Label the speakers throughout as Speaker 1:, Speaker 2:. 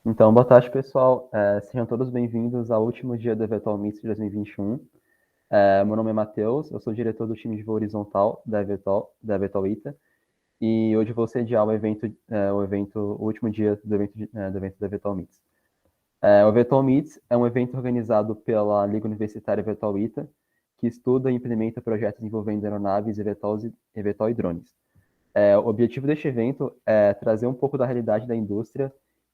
Speaker 1: Então, boa tarde, pessoal. Sejam todos bem-vindos ao último dia do Eventual Meets de 2021. Meu nome é Matheus, eu sou diretor do time de voo horizontal da Eventual ITA, e hoje vou sediar o último dia do evento da Eventual Meets. O Eventual Meets é um evento organizado pela Liga Universitária Eventual ITA, que estuda e implementa projetos envolvendo aeronaves, eVTOL e drones. O objetivo deste evento é trazer um pouco da realidade da indústria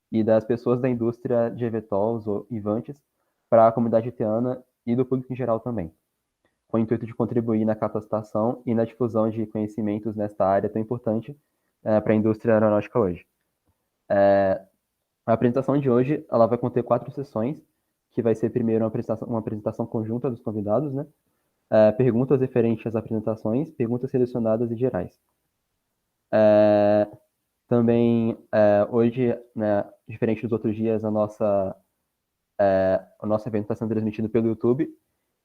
Speaker 1: e das pessoas da indústria de eVTOLs ou Ivantes para a comunidade haitiana e do público em geral também, com o intuito de contribuir na capacitação e na difusão de conhecimentos nesta área tão importante para a indústria aeronáutica hoje. A apresentação de hoje ela vai conter 4 sessões, que vai ser primeiro uma apresentação conjunta dos convidados, né? Perguntas referentes às apresentações, perguntas selecionadas e gerais. Também, hoje, né, diferente dos outros dias, o nosso evento está sendo transmitido pelo YouTube,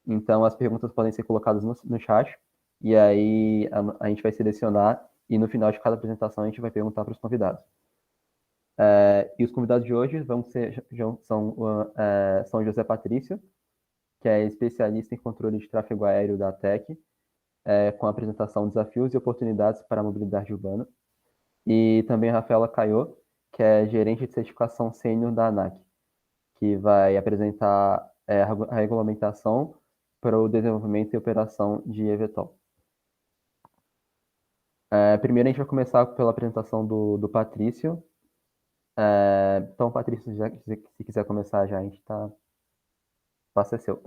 Speaker 1: então as perguntas podem ser colocadas no chat, e aí a gente vai selecionar, e no final de cada apresentação a gente vai perguntar para os convidados. E os convidados de hoje são José Patrício, que é especialista em controle de tráfego aéreo da TEC, com a apresentação Desafios e Oportunidades para a Mobilidade Urbana. E também a Rafaela Caiô, que é gerente de certificação sênior da ANAC, que vai apresentar a regulamentação para o desenvolvimento e operação de eVTOL. Primeiro a gente vai começar pela apresentação do Patrício. Então, Patrício, se quiser começar já, a gente está... O passo é seu.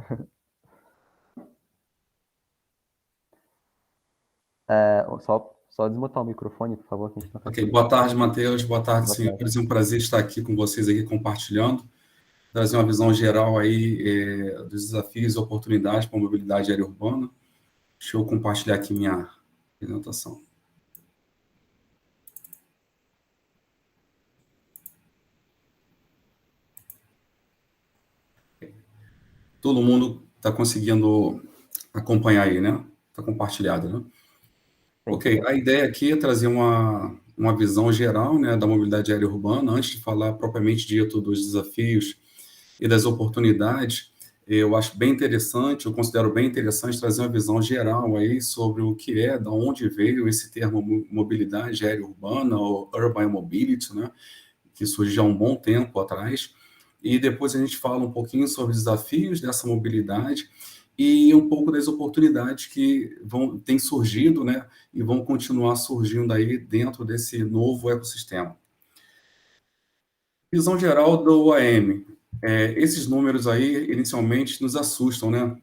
Speaker 1: Só desmutar o microfone, por favor, que a gente não está
Speaker 2: Ok, boa tarde, Matheus. Boa tarde,
Speaker 1: Boa tarde.
Speaker 2: senhores. É um prazer estar aqui com vocês, aqui compartilhando, trazer uma visão geral aí dos desafios e oportunidades para a mobilidade aérea urbana. Deixa eu compartilhar aqui minha apresentação. Todo mundo está conseguindo acompanhar aí, né? Está compartilhado, né? Ok, a ideia aqui é trazer uma visão geral, né, da mobilidade aérea urbana, antes de falar propriamente dito dos desafios e das oportunidades. Eu acho bem interessante, eu considero bem interessante trazer uma visão geral aí sobre o que é, da onde veio esse termo mobilidade aérea urbana, ou urban mobility, né, que surgiu há um bom tempo atrás, e depois a gente fala um pouquinho sobre os desafios dessa mobilidade e um pouco das oportunidades que têm surgido, né, e vão continuar surgindo aí dentro desse novo ecossistema. Visão geral do AM. Esses números aí, inicialmente, nos assustam, né?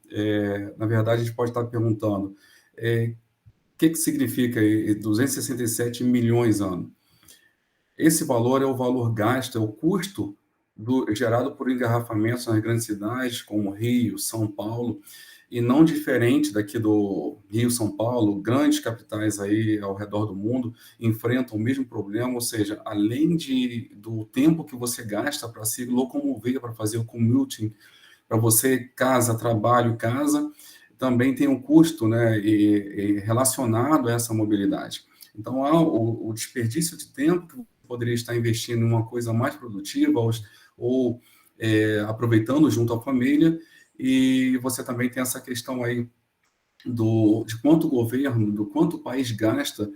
Speaker 2: Na verdade, a gente pode estar perguntando, o que significa 267 milhões ano? Esse valor é o valor gasto, é o custo gerado por engarrafamentos nas grandes cidades, como Rio, São Paulo, e não diferente daqui do Rio, São Paulo, grandes capitais aí ao redor do mundo enfrentam o mesmo problema, ou seja, além do tempo que você gasta para se locomover, para fazer o commuting, para você casa, trabalho, casa, também tem um custo, né, relacionado a essa mobilidade. Então, há o desperdício de tempo que poderia estar investindo em uma coisa mais produtiva ou aproveitando junto à família, e você também tem essa questão aí de quanto o governo, do quanto o país gasta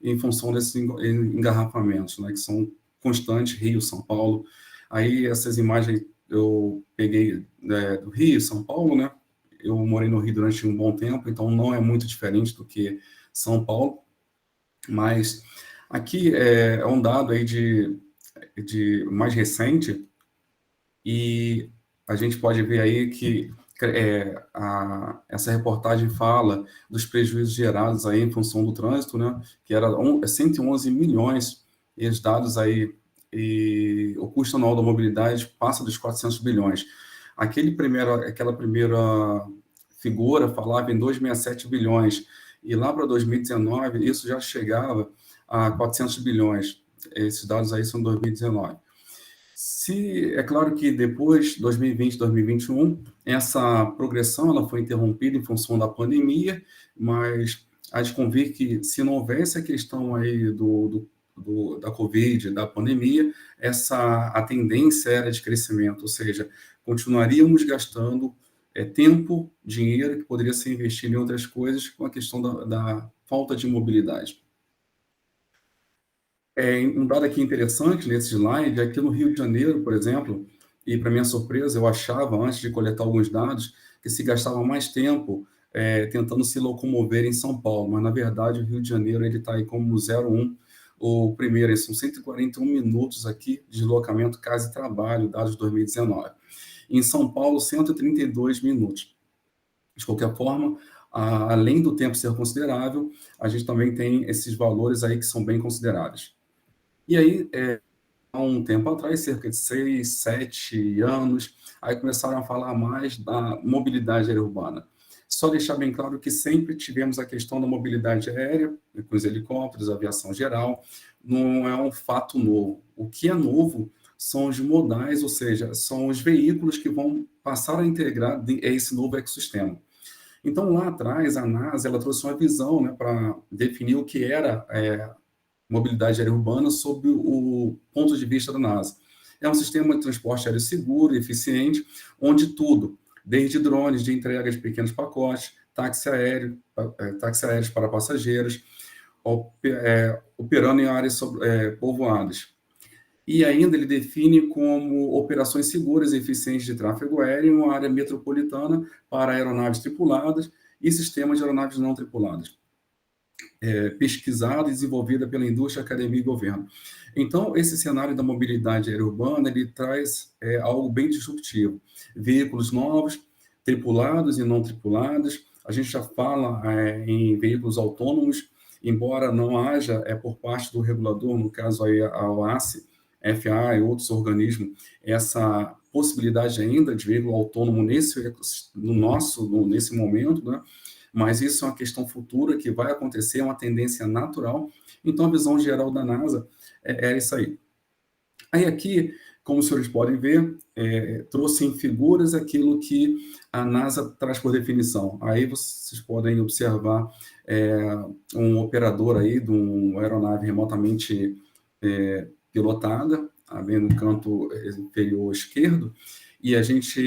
Speaker 2: em função desses engarrafamentos, né, que são constantes, Rio, São Paulo. Aí essas imagens eu peguei do Rio, São Paulo, né? Eu morei no Rio durante um bom tempo, então não é muito diferente do que São Paulo, mas aqui é um dado aí de mais recente, e a gente pode ver aí que essa reportagem fala dos prejuízos gerados aí em função do trânsito, né? Que era 111 milhões, e os dados aí, e o custo anual da mobilidade passa dos 400 bilhões. Aquela primeira figura falava em 267 bilhões, e lá para 2019 isso já chegava a 400 bilhões. Esses dados aí são 2019. É claro que depois, 2020, 2021, essa progressão ela foi interrompida em função da pandemia, mas há de convir que se não houvesse a questão aí da Covid, da pandemia, a tendência era de crescimento, ou seja, continuaríamos gastando tempo, dinheiro que poderia ser investido em outras coisas com a questão da falta de mobilidade. Um dado aqui interessante nesse slide, aqui no Rio de Janeiro, por exemplo, e para minha surpresa, eu achava, antes de coletar alguns dados, que se gastava mais tempo tentando se locomover em São Paulo, mas na verdade o Rio de Janeiro está aí como 0,1. O primeiro, são 141 minutos aqui de deslocamento casa e trabalho, dados de 2019. Em São Paulo, 132 minutos. De qualquer forma, além do tempo ser considerável, a gente também tem esses valores aí que são bem consideráveis. E aí, há um tempo atrás, cerca de 6, 7 anos, aí começaram a falar mais da mobilidade aérea urbana. Só deixar bem claro que sempre tivemos a questão da mobilidade aérea, com os helicópteros, aviação geral, não é um fato novo. O que é novo são os modais, ou seja, são os veículos que vão passar a integrar esse novo ecossistema. Então, lá atrás, a NASA ela trouxe uma visão, né, para definir o que era mobilidade aérea urbana sob o ponto de vista da NASA. É um sistema de transporte aéreo seguro e eficiente, onde tudo, desde drones de entrega de pequenos pacotes, táxi aéreos para passageiros, operando em áreas povoadas. E ainda ele define como operações seguras e eficientes de tráfego aéreo em uma área metropolitana para aeronaves tripuladas e sistemas de aeronaves não tripuladas. Pesquisada e desenvolvida pela indústria, academia e governo. Então, esse cenário da mobilidade aérea urbana, ele traz algo bem disruptivo. Veículos novos, tripulados e não tripulados. A gente já fala em veículos autônomos, embora não haja, por parte do regulador, no caso aí a OASI, FAA e outros organismos, essa possibilidade ainda de veículo autônomo nesse momento, né? Mas isso é uma questão futura que vai acontecer, é uma tendência natural. Então, a visão geral da NASA é isso aí. Aí aqui, como os senhores podem ver, trouxe em figuras aquilo que a NASA traz por definição. Aí vocês podem observar um operador aí de uma aeronave remotamente pilotada, bem no canto inferior esquerdo, e a gente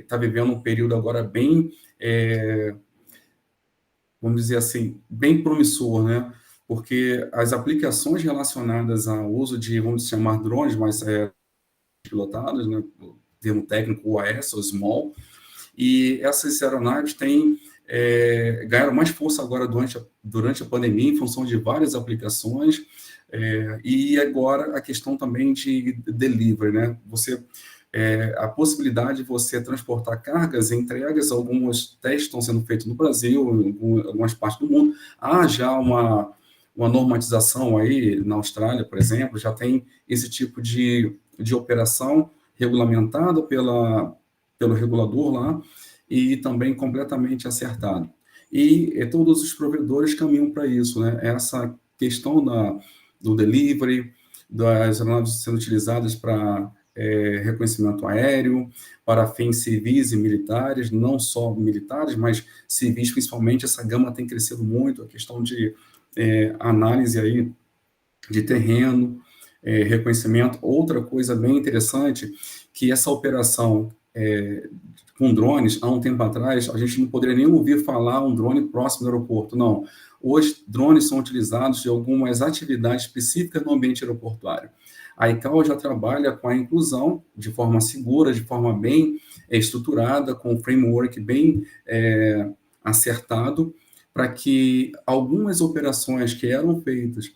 Speaker 2: está vivendo um período agora bem vamos dizer assim, bem promissor, né? Porque as aplicações relacionadas ao uso de, vamos chamar, drones mais pilotados, né? O termo técnico UAS, ou Small, e essas aeronaves ganharam mais força agora durante a pandemia, em função de várias aplicações, e agora a questão também de delivery, né? A possibilidade de você transportar cargas e entregas, alguns testes estão sendo feitos no Brasil, em algumas partes do mundo. Há já uma normatização aí, na Austrália, por exemplo, já tem esse tipo de operação regulamentada pelo regulador lá e também completamente acertado. E todos os provedores caminham para isso, né? Essa questão do delivery, das aeronaves sendo utilizadas para reconhecimento aéreo, para fins civis e militares, não só militares, mas civis principalmente. Essa gama tem crescido muito, a questão de análise aí de terreno, reconhecimento. Outra coisa bem interessante, que essa operação com drones, há um tempo atrás, a gente não poderia nem ouvir falar um drone próximo do aeroporto, não. Hoje, drones são utilizados em algumas atividades específicas no ambiente aeroportuário. A ICAO já trabalha com a inclusão de forma segura, de forma bem estruturada, com um framework bem acertado, para que algumas operações que eram feitas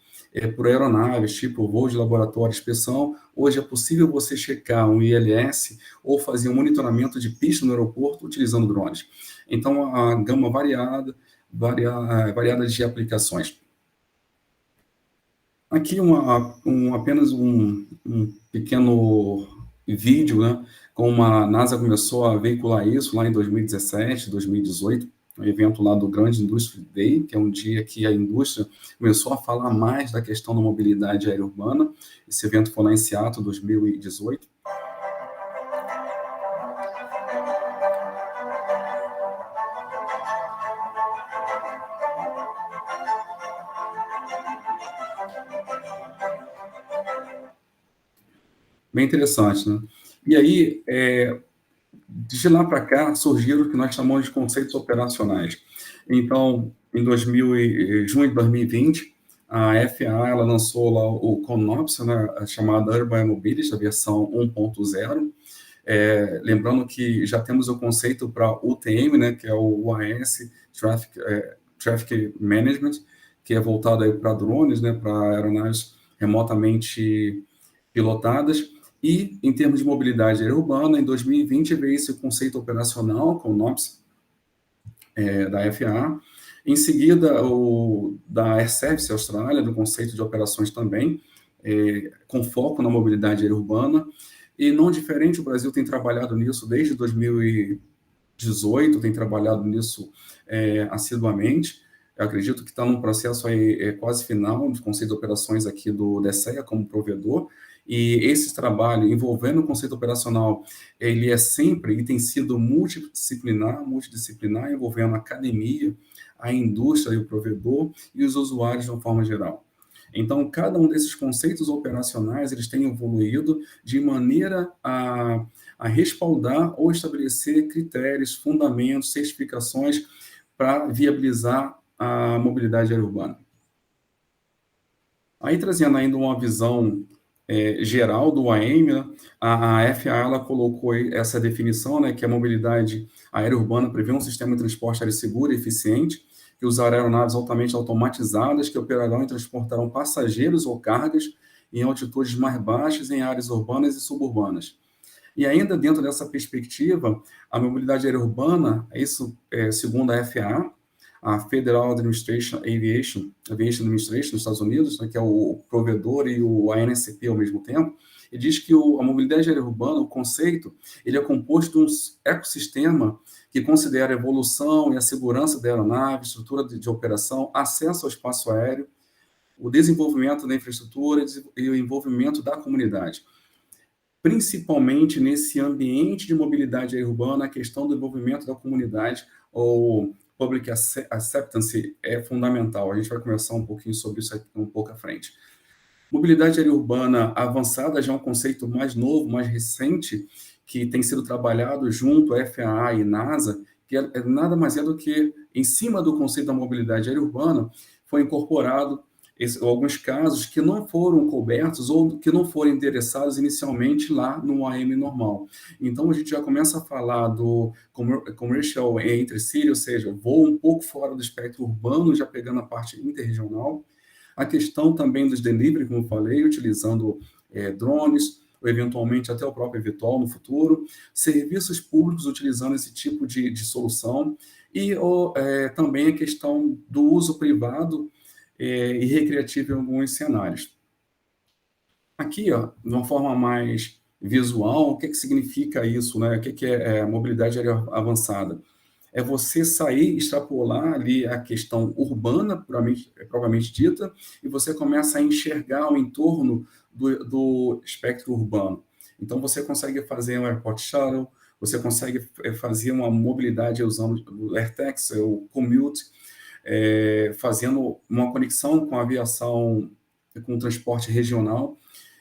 Speaker 2: por aeronaves, tipo voo de laboratório, inspeção, hoje é possível você checar um ILS ou fazer um monitoramento de pista no aeroporto utilizando drones. Então, a gama variada de aplicações. Aqui apenas um pequeno vídeo, né, como a NASA começou a veicular isso lá em 2017, 2018, um evento lá do Grande Industry Day, que é um dia que a indústria começou a falar mais da questão da mobilidade aérea urbana. Esse evento foi lá em Seattle, 2018. bem interessante, né? E aí, de lá para cá, surgiram o que nós chamamos de conceitos operacionais. Então, junho de 2020, a FAA ela lançou lá o CONOPS, né, a chamada Urban Air Mobility, a versão 1.0. Lembrando que já temos o conceito para UTM, né, que é o UAS, Traffic Management, que é voltado para drones, né, para aeronaves remotamente pilotadas. E, em termos de mobilidade aérea urbana, em 2020 veio esse conceito operacional, com o NOPS, da FAA. Em seguida, o da Air Service Austrália, do conceito de operações também, com foco na mobilidade aérea urbana. E, não diferente, o Brasil tem trabalhado nisso desde 2018, tem trabalhado nisso assiduamente. Eu acredito que está num processo aí, quase final de conceito de operações aqui do DSEA como provedor, e esse trabalho envolvendo o conceito operacional, ele é sempre e tem sido multidisciplinar, envolvendo a academia, a indústria e o provedor e os usuários de uma forma geral. Então, cada um desses conceitos operacionais, eles têm evoluído de maneira a respaldar ou estabelecer critérios, fundamentos, certificações para viabilizar a mobilidade aérea urbana. Aí, trazendo ainda uma visão geral do AEM, né, a FAA ela colocou essa definição, né, que a mobilidade aérea urbana prevê um sistema de transporte aéreo seguro e eficiente, que usará aeronaves altamente automatizadas que operarão e transportarão passageiros ou cargas em altitudes mais baixas em áreas urbanas e suburbanas. E ainda dentro dessa perspectiva, a mobilidade aérea urbana, isso segundo a FAA, a Federal Aviation Administration dos Estados Unidos, né, que é o provedor e o ANSP ao mesmo tempo, e diz que a mobilidade aérea urbana, o conceito, ele é composto de um ecossistema que considera a evolução e a segurança da aeronave, estrutura de operação, acesso ao espaço aéreo, o desenvolvimento da infraestrutura e o envolvimento da comunidade. Principalmente nesse ambiente de mobilidade aérea urbana, a questão do envolvimento da comunidade, ou public acceptance, é fundamental. A gente vai conversar um pouquinho sobre isso aqui um pouco à frente. Mobilidade aérea urbana avançada já é um conceito mais novo, mais recente, que tem sido trabalhado junto à FAA e NASA, que nada mais é do que, em cima do conceito da mobilidade aérea urbana, foi incorporado alguns casos que não foram cobertos ou que não foram endereçados inicialmente lá no AM normal. Então, a gente já começa a falar do commercial intercity, ou seja, voo um pouco fora do espectro urbano, já pegando a parte interregional. A questão também dos delivery, como eu falei, utilizando drones, ou eventualmente até o próprio eVTOL no futuro, serviços públicos utilizando esse tipo de solução, e também a questão do uso privado e recreativo em alguns cenários. Aqui, ó, de uma forma mais visual, o que significa isso, né? O que é mobilidade aérea avançada? É você sair, extrapolar ali a questão urbana, propriamente dita, e você começa a enxergar o entorno do espectro urbano. Então, você consegue fazer um airport shuttle, você consegue fazer uma mobilidade usando o AirTaxi, o commute, fazendo uma conexão com a aviação, com o transporte regional.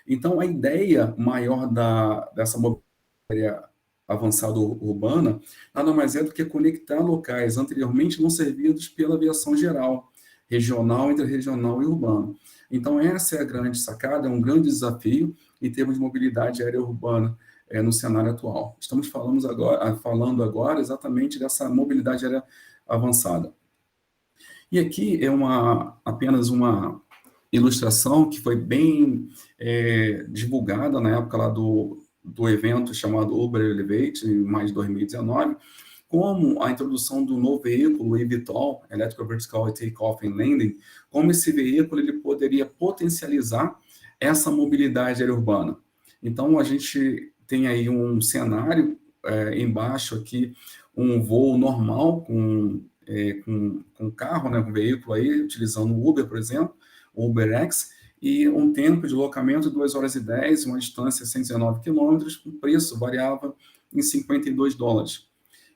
Speaker 2: Então, a ideia maior dessa mobilidade avançada urbana nada mais é do que conectar locais anteriormente não servidos pela aviação geral, regional, interregional e urbano. Então, essa é a grande sacada, é um grande desafio em termos de mobilidade aérea urbana no cenário atual. Estamos falando agora exatamente dessa mobilidade aérea avançada. E aqui é apenas uma ilustração que foi bem divulgada na época lá do evento chamado Uber Elevate, em maio de 2019, como a introdução do novo veículo, o eVTOL, Electric Vertical Takeoff and Landing, como esse veículo ele poderia potencializar essa mobilidade aérea urbana. Então, a gente tem aí um cenário embaixo aqui, um voo normal com carro, né, com veículo aí, utilizando o Uber, por exemplo, o UberX, e um tempo de deslocamento de 2 horas e 10, uma distância de 119 quilômetros, o preço variava em $52.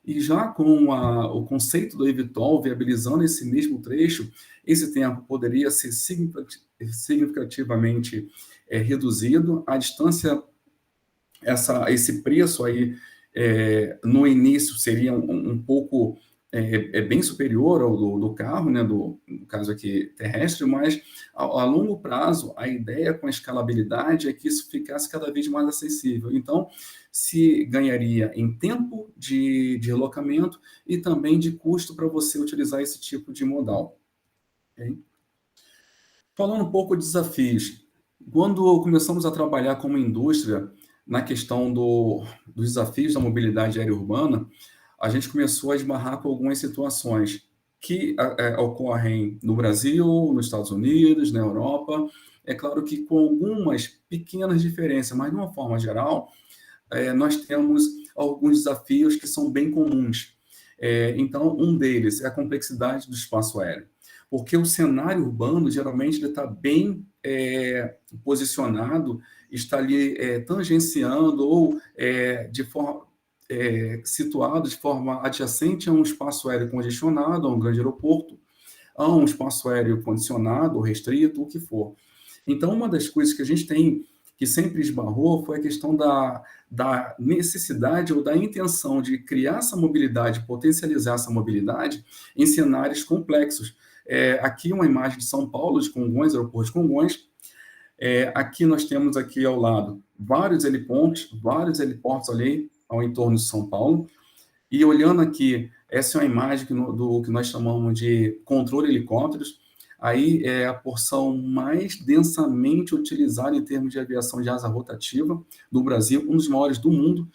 Speaker 2: E já com o conceito do eVTOL viabilizando esse mesmo trecho, esse tempo poderia ser significativamente reduzido, a distância esse preço aí, no início, seria um pouco bem superior ao do carro, né, no caso aqui terrestre, mas a longo prazo, a ideia com a escalabilidade é que isso ficasse cada vez mais acessível. Então, se ganharia em tempo de deslocamento e também de custo para você utilizar esse tipo de modal. Okay? Falando um pouco de desafios, quando começamos a trabalhar como indústria na questão dos desafios da mobilidade aérea urbana, a gente começou a esbarrar com algumas situações que ocorrem no Brasil, nos Estados Unidos, na Europa. É claro que com algumas pequenas diferenças, mas de uma forma geral, nós temos alguns desafios que são bem comuns. Então, um deles é a complexidade do espaço aéreo, porque o cenário urbano, geralmente, ele está bem posicionado, está ali tangenciando ou situado de forma adjacente a um espaço aéreo congestionado, a um grande aeroporto, a um espaço aéreo condicionado ou restrito, o que for. Então, uma das coisas que a gente tem que sempre esbarrou foi a questão da necessidade ou da intenção de criar essa mobilidade, potencializar essa mobilidade em cenários complexos. Aqui uma imagem de São Paulo, de Congonhas, aeroporto de Congonhas. Aqui nós temos aqui ao lado vários helipontos, vários heliportos ali ao entorno de São Paulo. E olhando aqui, essa é uma imagem do que nós chamamos de controle helicópteros. Aí é a porção mais densamente utilizada em termos de aviação de asa rotativa do Brasil, um dos maiores do mundo.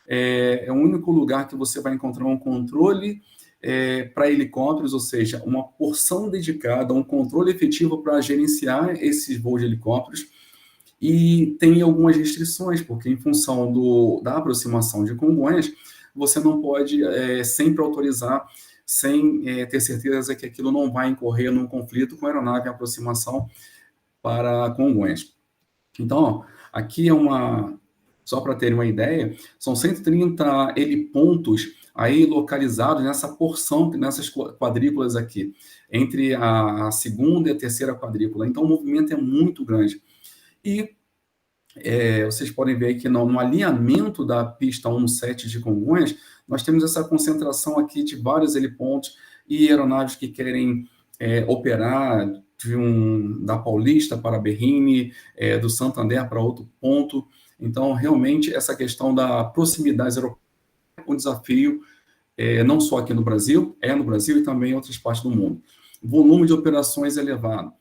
Speaker 2: É o único lugar que você vai encontrar um controle para helicópteros, ou seja, uma porção dedicada, um controle efetivo para gerenciar esses voos de helicópteros. E tem algumas restrições, porque em função da aproximação de Congonhas, você não pode sempre autorizar, sem ter certeza que aquilo não vai incorrer num conflito com a aeronave em aproximação para Congonhas. Então, ó, aqui só para terem uma ideia, são 130 helipontos aí localizados nessa porção, nessas quadrículas aqui, entre a segunda e a terceira quadrícula. Então, o movimento é muito grande. E vocês podem ver que no alinhamento da pista 17 de Congonhas, nós temos essa concentração aqui de vários helipontos e aeronaves que querem operar da Paulista para Berrini, do Santander para outro ponto. Então, realmente, essa questão da proximidade aeroportuária é um desafio, não só aqui no Brasil e também em outras partes do mundo. Volume de operações elevado.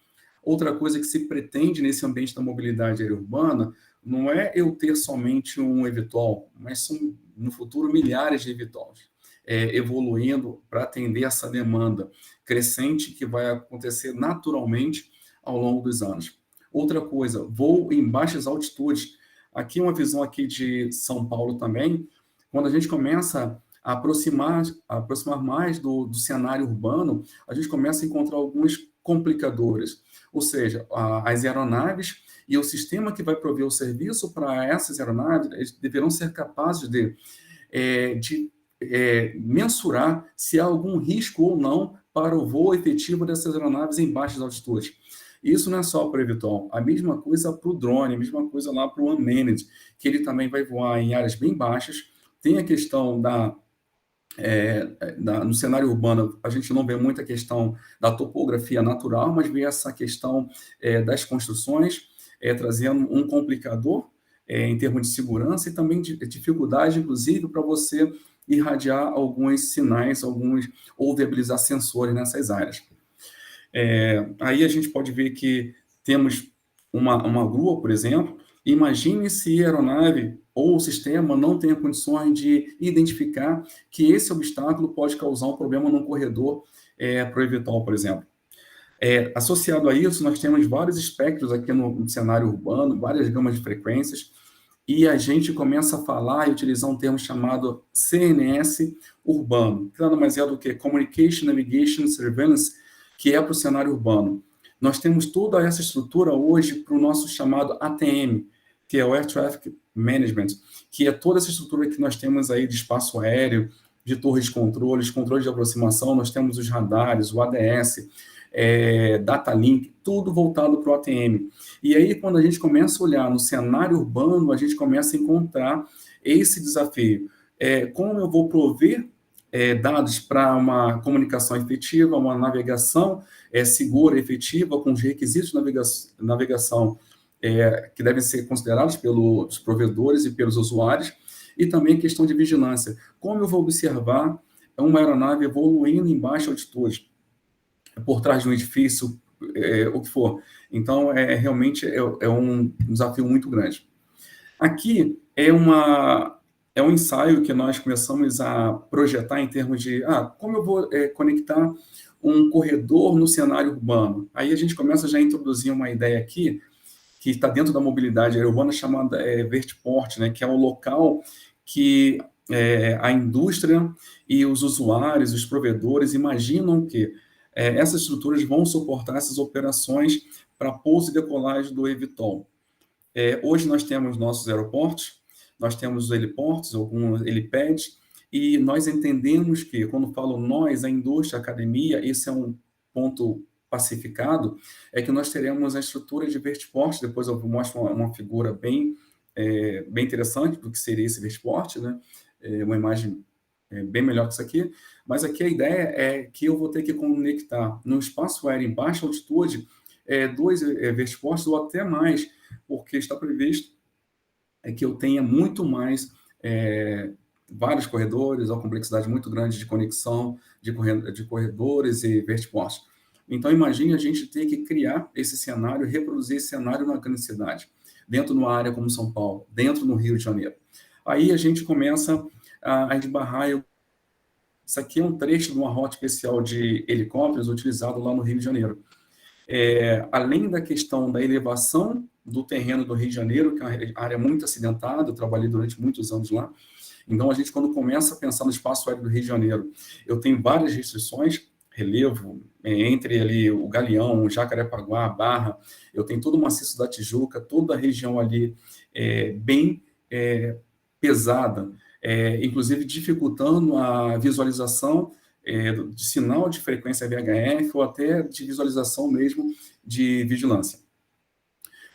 Speaker 2: Outra coisa que se pretende nesse ambiente da mobilidade aérea urbana não é eu ter somente um eVTOL, mas são, no futuro, milhares de eVTOLs evoluindo para atender essa demanda crescente que vai acontecer naturalmente ao longo dos anos. Outra coisa, voo em baixas altitudes. Aqui uma visão aqui de São Paulo também, quando a gente começa a aproximar mais do cenário urbano, a gente começa a encontrar alguns complicadores. Ou seja, as aeronaves e o sistema que vai prover o serviço para essas aeronaves, eles deverão ser capazes de mensurar se há algum risco ou não para o voo efetivo dessas aeronaves em baixas altitudes. Isso não é só para o eVTOL, a mesma coisa para o drone, a mesma coisa lá para o unmanned, que ele também vai voar em áreas bem baixas. Tem a questão no cenário urbano, a gente não vê muita questão da topografia natural, mas vê essa questão das construções, trazendo um complicador em termos de segurança e também de dificuldade, inclusive, para você irradiar alguns sinais, ou viabilizar sensores nessas áreas. Aí a gente pode ver que temos uma grua, por exemplo. Imagine se a aeronave ou o sistema não tenha condições de identificar que esse obstáculo pode causar um problema no corredor para o eVTOL, por exemplo. Associado a isso, nós temos vários espectros aqui no cenário urbano, várias gamas de frequências, e a gente começa a falar e utilizar um termo chamado CNS urbano, que nada mais é do que Communication, Navigation, Surveillance, que é para o cenário urbano. Nós temos toda essa estrutura hoje para o nosso chamado ATM, que é o Air Traffic Management, que é toda essa estrutura que nós temos aí de espaço aéreo, de torres de controle de aproximação, nós temos os radares, o ADS, data link, tudo voltado para o ATM. E aí, quando a gente começa a olhar no cenário urbano, a gente começa a encontrar esse desafio. Como eu vou prover dados para uma comunicação efetiva, uma navegação segura, efetiva, com os requisitos de navegação que devem ser considerados pelos provedores e pelos usuários, e também questão de vigilância. Como eu vou observar uma aeronave evoluindo em baixa altitude, por trás de um edifício, o que for. Então, realmente é um desafio muito grande. Aqui é um ensaio que nós começamos a projetar em termos de como eu vou conectar um corredor no cenário urbano. Aí a gente começa já a introduzir uma ideia aqui, que está dentro da mobilidade urbana, chamada Vertiport, né, que é o local que a indústria e os usuários, os provedores, imaginam que essas estruturas vão suportar essas operações para pouso e decolagem do eVTOL. Hoje nós temos nossos aeroportos, nós temos os heliportos, alguns helipads, e nós entendemos que, quando falo nós, a indústria, a academia, esse é um ponto pacificado, é que nós teremos a estrutura de vertiport. Depois eu mostro uma figura bem interessante do que seria esse vertiport, né? Uma imagem bem melhor que isso aqui, mas aqui a ideia é que eu vou ter que conectar no espaço aéreo em baixa altitude 2 vertiports ou até mais, porque está previsto que eu tenha muito mais vários corredores, uma complexidade muito grande de conexão de corredores e vertiports. Então, imagine a gente ter que criar esse cenário, reproduzir esse cenário na grande cidade, dentro de uma área como São Paulo, dentro no Rio de Janeiro. Aí a gente começa a esbarrar. Isso aqui é um trecho de uma rota especial de helicópteros utilizado lá no Rio de Janeiro. Além da questão da elevação do terreno do Rio de Janeiro, que é uma área muito acidentada, eu trabalhei durante muitos anos lá. Então, a gente, quando começa a pensar no espaço aéreo do Rio de Janeiro, eu tenho várias restrições, relevo, entre ali o Galeão, o Jacarepaguá, a Barra, eu tenho todo o maciço da Tijuca, toda a região ali bem pesada, inclusive dificultando a visualização de sinal de frequência VHF ou até de visualização mesmo de vigilância.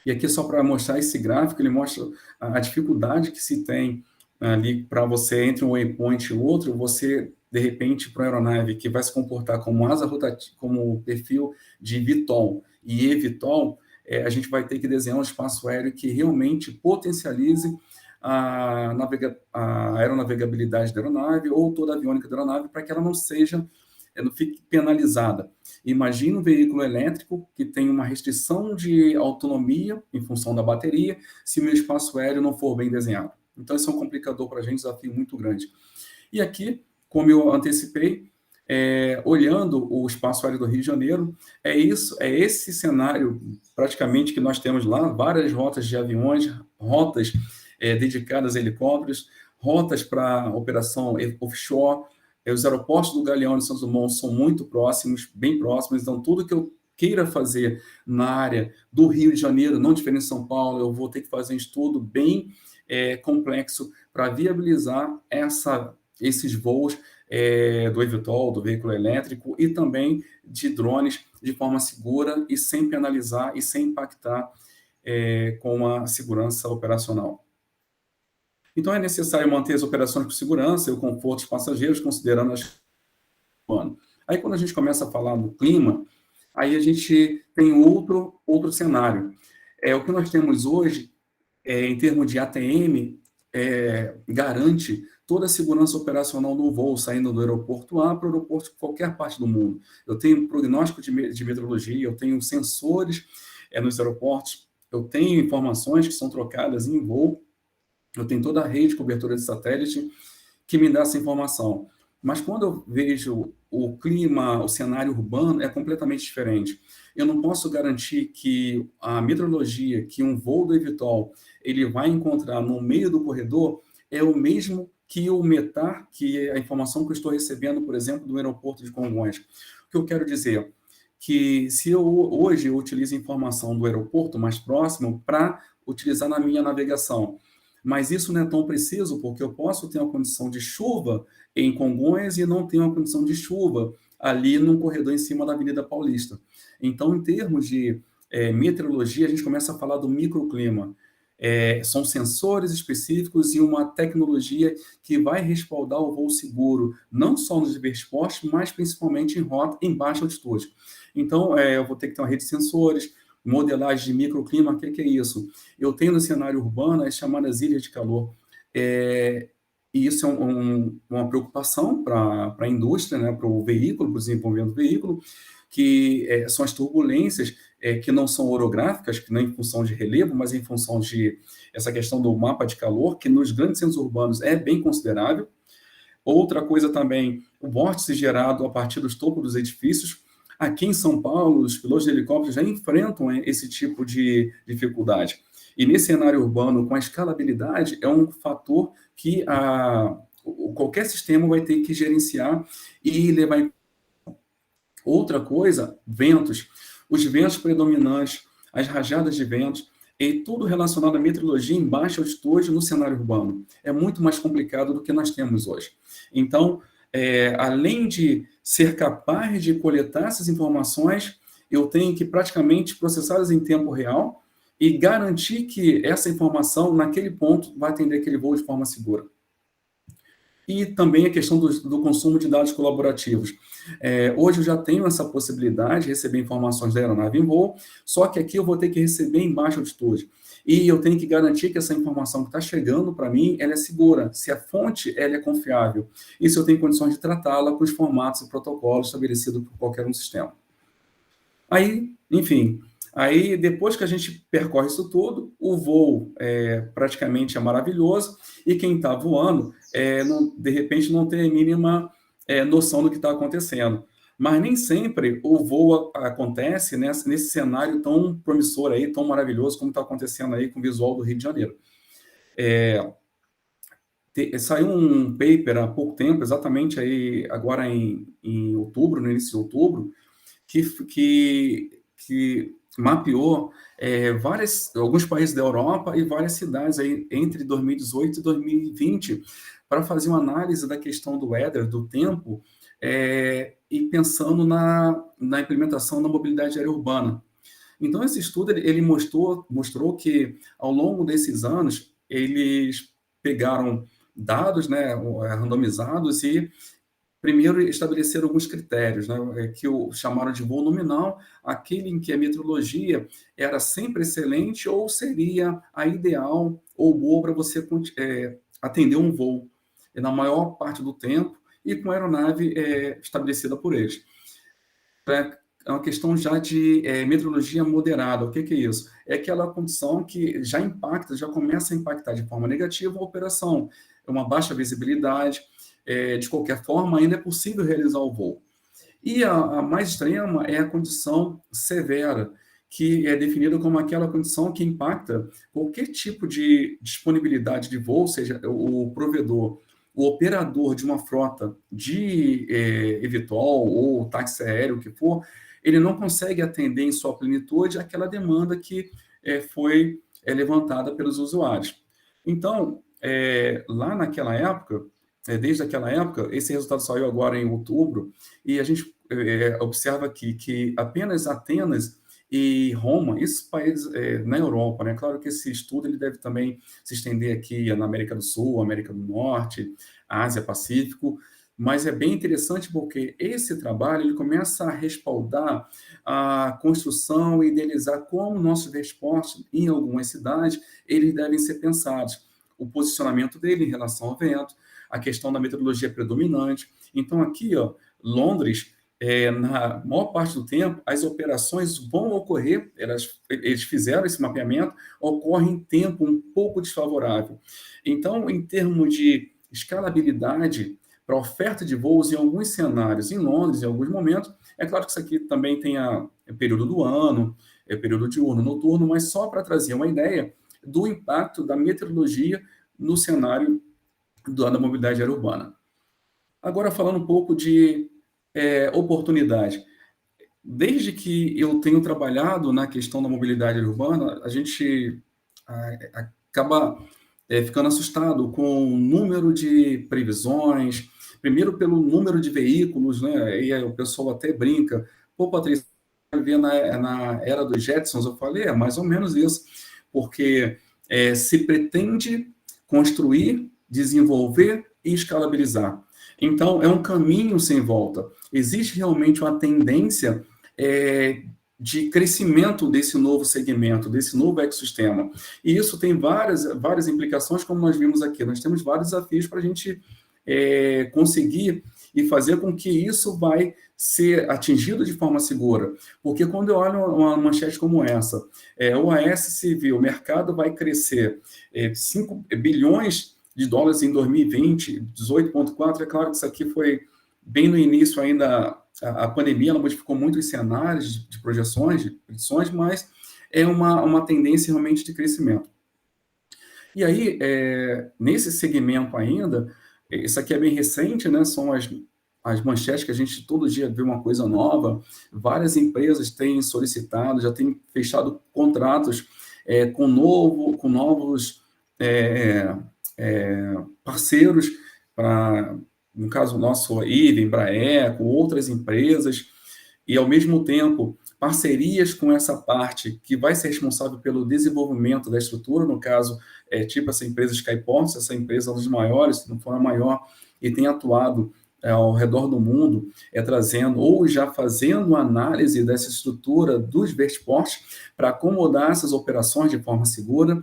Speaker 2: E aqui, só para mostrar esse gráfico, ele mostra a dificuldade que se tem ali para você, entre um waypoint e outro, você, de repente, para uma aeronave que vai se comportar como asa rotativa, como perfil de VTOL e eVTOL, a gente vai ter que desenhar um espaço aéreo que realmente potencialize a aeronavegabilidade da aeronave ou toda a aviônica da aeronave, para que ela não fique penalizada. Imagina um veículo elétrico que tem uma restrição de autonomia em função da bateria, se o meu espaço aéreo não for bem desenhado. Então, isso é um complicador para a gente, desafio muito grande. E aqui, como eu antecipei, olhando o espaço aéreo do Rio de Janeiro, é esse cenário praticamente que nós temos lá, várias rotas de aviões, rotas dedicadas a helicópteros, rotas para operação offshore. Os aeroportos do Galeão e Santos Dumont são muito próximos, bem próximos, então tudo que eu queira fazer na área do Rio de Janeiro, não diferente de São Paulo, eu vou ter que fazer um estudo bem complexo para viabilizar esses voos do eVTOL, do veículo elétrico, e também de drones de forma segura e sem penalizar e sem impactar com a segurança operacional. Então, é necessário manter as operações com segurança e o conforto dos passageiros, considerando as... Aí, quando a gente começa a falar do clima, aí a gente tem outro cenário. O que nós temos hoje, em termos de ATM, garante toda a segurança operacional do voo, saindo do aeroporto A para o aeroporto de qualquer parte do mundo. Eu tenho prognóstico de meteorologia, eu tenho sensores nos aeroportos, eu tenho informações que são trocadas em voo, eu tenho toda a rede de cobertura de satélite que me dá essa informação. Mas quando eu vejo o clima, o cenário urbano, é completamente diferente. Eu não posso garantir que a meteorologia, que um voo do eVTOL, ele vai encontrar no meio do corredor, é o mesmo que o METAR, que é a informação que eu estou recebendo, por exemplo, do aeroporto de Congonhas. O que eu quero dizer? Que se hoje eu utilizo informação do aeroporto mais próximo para utilizar na minha navegação, mas isso não é tão preciso, porque eu posso ter uma condição de chuva em Congonhas e não ter uma condição de chuva ali num corredor em cima da Avenida Paulista. Então, em termos de meteorologia, a gente começa a falar do microclima. São sensores específicos e uma tecnologia que vai respaldar o voo seguro, não só nos diversos postos, mas principalmente em rota em baixa altitude. Então, eu vou ter que ter uma rede de sensores, modelagem de microclima. O que é isso? Eu tenho no cenário urbano as chamadas ilhas de calor. E isso é uma preocupação para a indústria, né, para o veículo, para o desenvolvimento do veículo, que são as turbulências que não são orográficas, que não em função de relevo, mas em função de essa questão do mapa de calor, que nos grandes centros urbanos é bem considerável. Outra coisa também, o vórtice gerado a partir dos topos dos edifícios. Aqui em São Paulo, os pilotos de helicópteros já enfrentam esse tipo de dificuldade. E nesse cenário urbano, com a escalabilidade, é um fator que qualquer sistema vai ter que gerenciar e levar em... Outra coisa, ventos. Os ventos predominantes, as rajadas de ventos, e tudo relacionado à meteorologia em baixa altitude no cenário urbano. É muito mais complicado do que nós temos hoje. Então, além de ser capaz de coletar essas informações, eu tenho que praticamente processá-las em tempo real e garantir que essa informação, naquele ponto, vai atender aquele voo de forma segura. E também a questão do consumo de dados colaborativos. Hoje eu já tenho essa possibilidade de receber informações da aeronave em voo, só que aqui eu vou ter que receber em baixa altitude. E eu tenho que garantir que essa informação que está chegando para mim, ela é segura, se a fonte ela é confiável. E se eu tenho condições de tratá-la com os formatos e protocolos estabelecidos por qualquer um sistema. Aí, enfim, aí depois que a gente percorre isso tudo, o voo praticamente é maravilhoso, e quem está voando, de repente, não tem a mínima noção do que está acontecendo. Mas nem sempre o voo acontece nesse cenário tão promissor aí, tão maravilhoso como está acontecendo aí com o visual do Rio de Janeiro. Saiu um paper há pouco tempo, exatamente aí agora em outubro, no início de outubro, que mapeou alguns países da Europa e várias cidades aí entre 2018 e 2020 para fazer uma análise da questão do weather, do tempo, e pensando na implementação da mobilidade aérea urbana. Então, esse estudo ele mostrou que, ao longo desses anos, eles pegaram dados, né, randomizados, e primeiro estabeleceram alguns critérios, né, que chamaram de voo nominal, aquele em que a meteorologia era sempre excelente ou seria a ideal ou boa para você atender um voo na maior parte do tempo e com a aeronave estabelecida por eles. É uma questão já de meteorologia moderada. O que é isso? É aquela condição que já começa a impactar de forma negativa a operação. É uma baixa visibilidade, de qualquer forma, ainda é possível realizar o voo. E a mais extrema é a condição severa, que é definida como aquela condição que impacta qualquer tipo de disponibilidade de voo, seja o provedor, o operador de uma frota de eVTOL ou táxi aéreo, o que for, ele não consegue atender em sua plenitude aquela demanda que foi levantada pelos usuários. Então, lá naquela época, desde aquela época, esse resultado saiu agora em outubro, e a gente observa aqui que apenas Atenas e Roma, esses países na Europa, né? Claro que esse estudo ele deve também se estender aqui na América do Sul, América do Norte, Ásia, Pacífico, mas é bem interessante porque esse trabalho ele começa a respaldar a construção e idealizar como nossos transportes em algumas cidades eles devem ser pensados, o posicionamento dele em relação ao vento, a questão da metodologia predominante. Então, aqui, Londres, na maior parte do tempo, as operações vão ocorrer, eles fizeram esse mapeamento, ocorre em tempo um pouco desfavorável. Então, em termos de escalabilidade para oferta de voos em alguns cenários, em Londres, em alguns momentos, é claro que isso aqui também tem período do ano, período diurno, noturno, mas só para trazer uma ideia do impacto da meteorologia no cenário da mobilidade aérea urbana. Agora, falando um pouco de oportunidade. Desde que eu tenho trabalhado na questão da mobilidade aérea urbana, a gente acaba ficando assustado com o número de previsões, primeiro pelo número de veículos, né? E aí o pessoal até brinca, pô, Patrícia, ver na era dos Jetsons, eu falei, é mais ou menos isso, porque se pretende construir, desenvolver e escalabilizar. Então, é um caminho sem volta. Existe realmente uma tendência de crescimento desse novo segmento, desse novo ecossistema. E isso tem várias implicações, como nós vimos aqui. Nós temos vários desafios para a gente conseguir e fazer com que isso vai ser atingido de forma segura. Porque quando eu olho uma manchete como essa, o AS Civil, o mercado vai crescer 5 bilhões de dólares em 2020, 18,4, é claro que isso aqui foi bem no início ainda, a pandemia ela modificou muito os cenários de projeções, de predições, mas é uma tendência realmente de crescimento. E aí, nesse segmento ainda, isso aqui é bem recente, né? São as manchetes que a gente todo dia vê uma coisa nova. Várias empresas têm solicitado, já têm fechado contratos com novos parceiros para, no caso nosso, IVE, Embraer, com outras empresas, e ao mesmo tempo parcerias com essa parte que vai ser responsável pelo desenvolvimento da estrutura, no caso, tipo essa empresa Skyports, essa empresa é uma das maiores, se não for a maior, e tem atuado ao redor do mundo, trazendo ou já fazendo análise dessa estrutura dos vertiportos para acomodar essas operações de forma segura,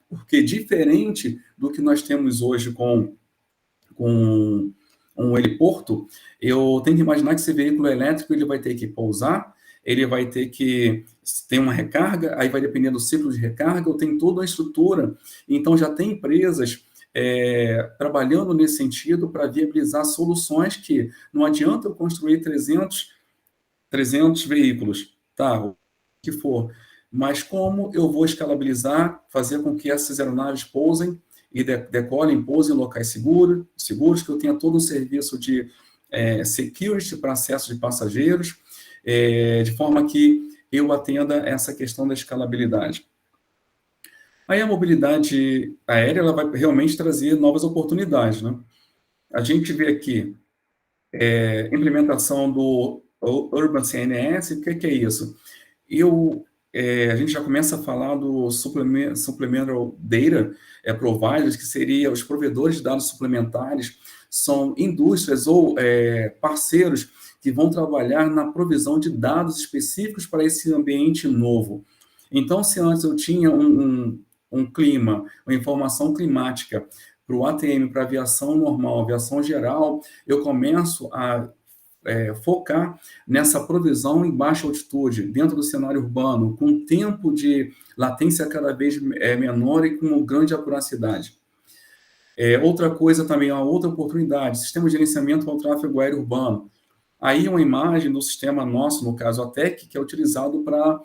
Speaker 2: porque diferente do que nós temos hoje com um heliporto, eu tenho que imaginar que esse veículo elétrico ele vai ter que pousar, ele vai ter que ter uma recarga, aí vai depender do ciclo de recarga, eu tenho toda a estrutura, então já tem empresas trabalhando nesse sentido para viabilizar soluções que não adianta eu construir 300 veículos, tá? O que for, mas como eu vou escalabilizar, fazer com que essas aeronaves pousem e decolem, pousem em locais seguros, que eu tenha todo um serviço de security para acesso de passageiros, de forma que eu atenda essa questão da escalabilidade. Aí a mobilidade aérea ela vai realmente trazer novas oportunidades, né? A gente vê aqui implementação do Urban CNS, o que é isso? A gente já começa a falar do Supplemental Data Providers, que seria os provedores de dados suplementares, são indústrias ou parceiros que vão trabalhar na provisão de dados específicos para esse ambiente novo. Então, se antes eu tinha um clima, uma informação climática para o ATM, para aviação normal, aviação geral, eu começo a focar nessa provisão em baixa altitude, dentro do cenário urbano, com tempo de latência cada vez menor e com grande acuracidade. Outra coisa também, uma outra oportunidade, sistema de gerenciamento para o tráfego aéreo urbano. Aí uma imagem do sistema nosso, no caso a TEC, que é utilizado para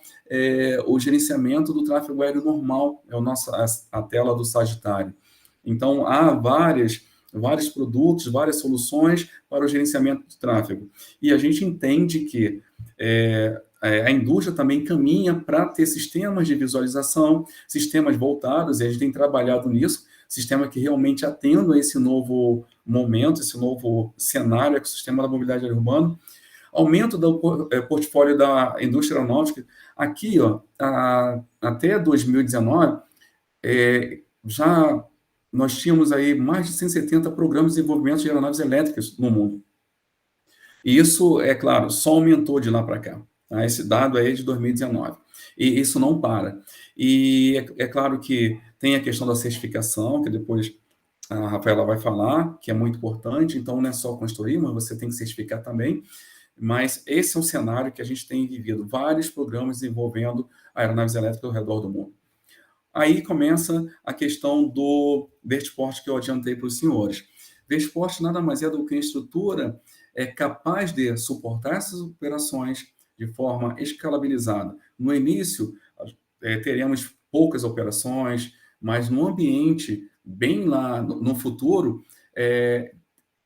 Speaker 2: o gerenciamento do tráfego aéreo normal, a tela do Sagitário. Então, há vários produtos, várias soluções para o gerenciamento de tráfego. E a gente entende que a indústria também caminha para ter sistemas de visualização, sistemas voltados, e a gente tem trabalhado nisso, sistema que realmente atenda a esse novo momento, esse novo cenário, ecossistema da mobilidade urbana. Aumento do portfólio da indústria aeronáutica. Aqui, até 2019, já nós tínhamos aí mais de 170 programas de desenvolvimento de aeronaves elétricas no mundo. E isso, é claro, só aumentou de lá para cá. Tá? Esse dado aí é de 2019. E isso não para. E é claro que tem a questão da certificação, que depois a Rafaela vai falar, que é muito importante. Então, não é só construir, mas você tem que certificar também. Mas esse é um cenário que a gente tem vivido. Vários programas desenvolvendo aeronaves elétricas ao redor do mundo. Aí começa a questão do vertiport que eu adiantei para os senhores. Vertiport nada mais é do que uma estrutura capaz de suportar essas operações de forma escalabilizada. No início, teremos poucas operações, mas no ambiente, bem lá no futuro,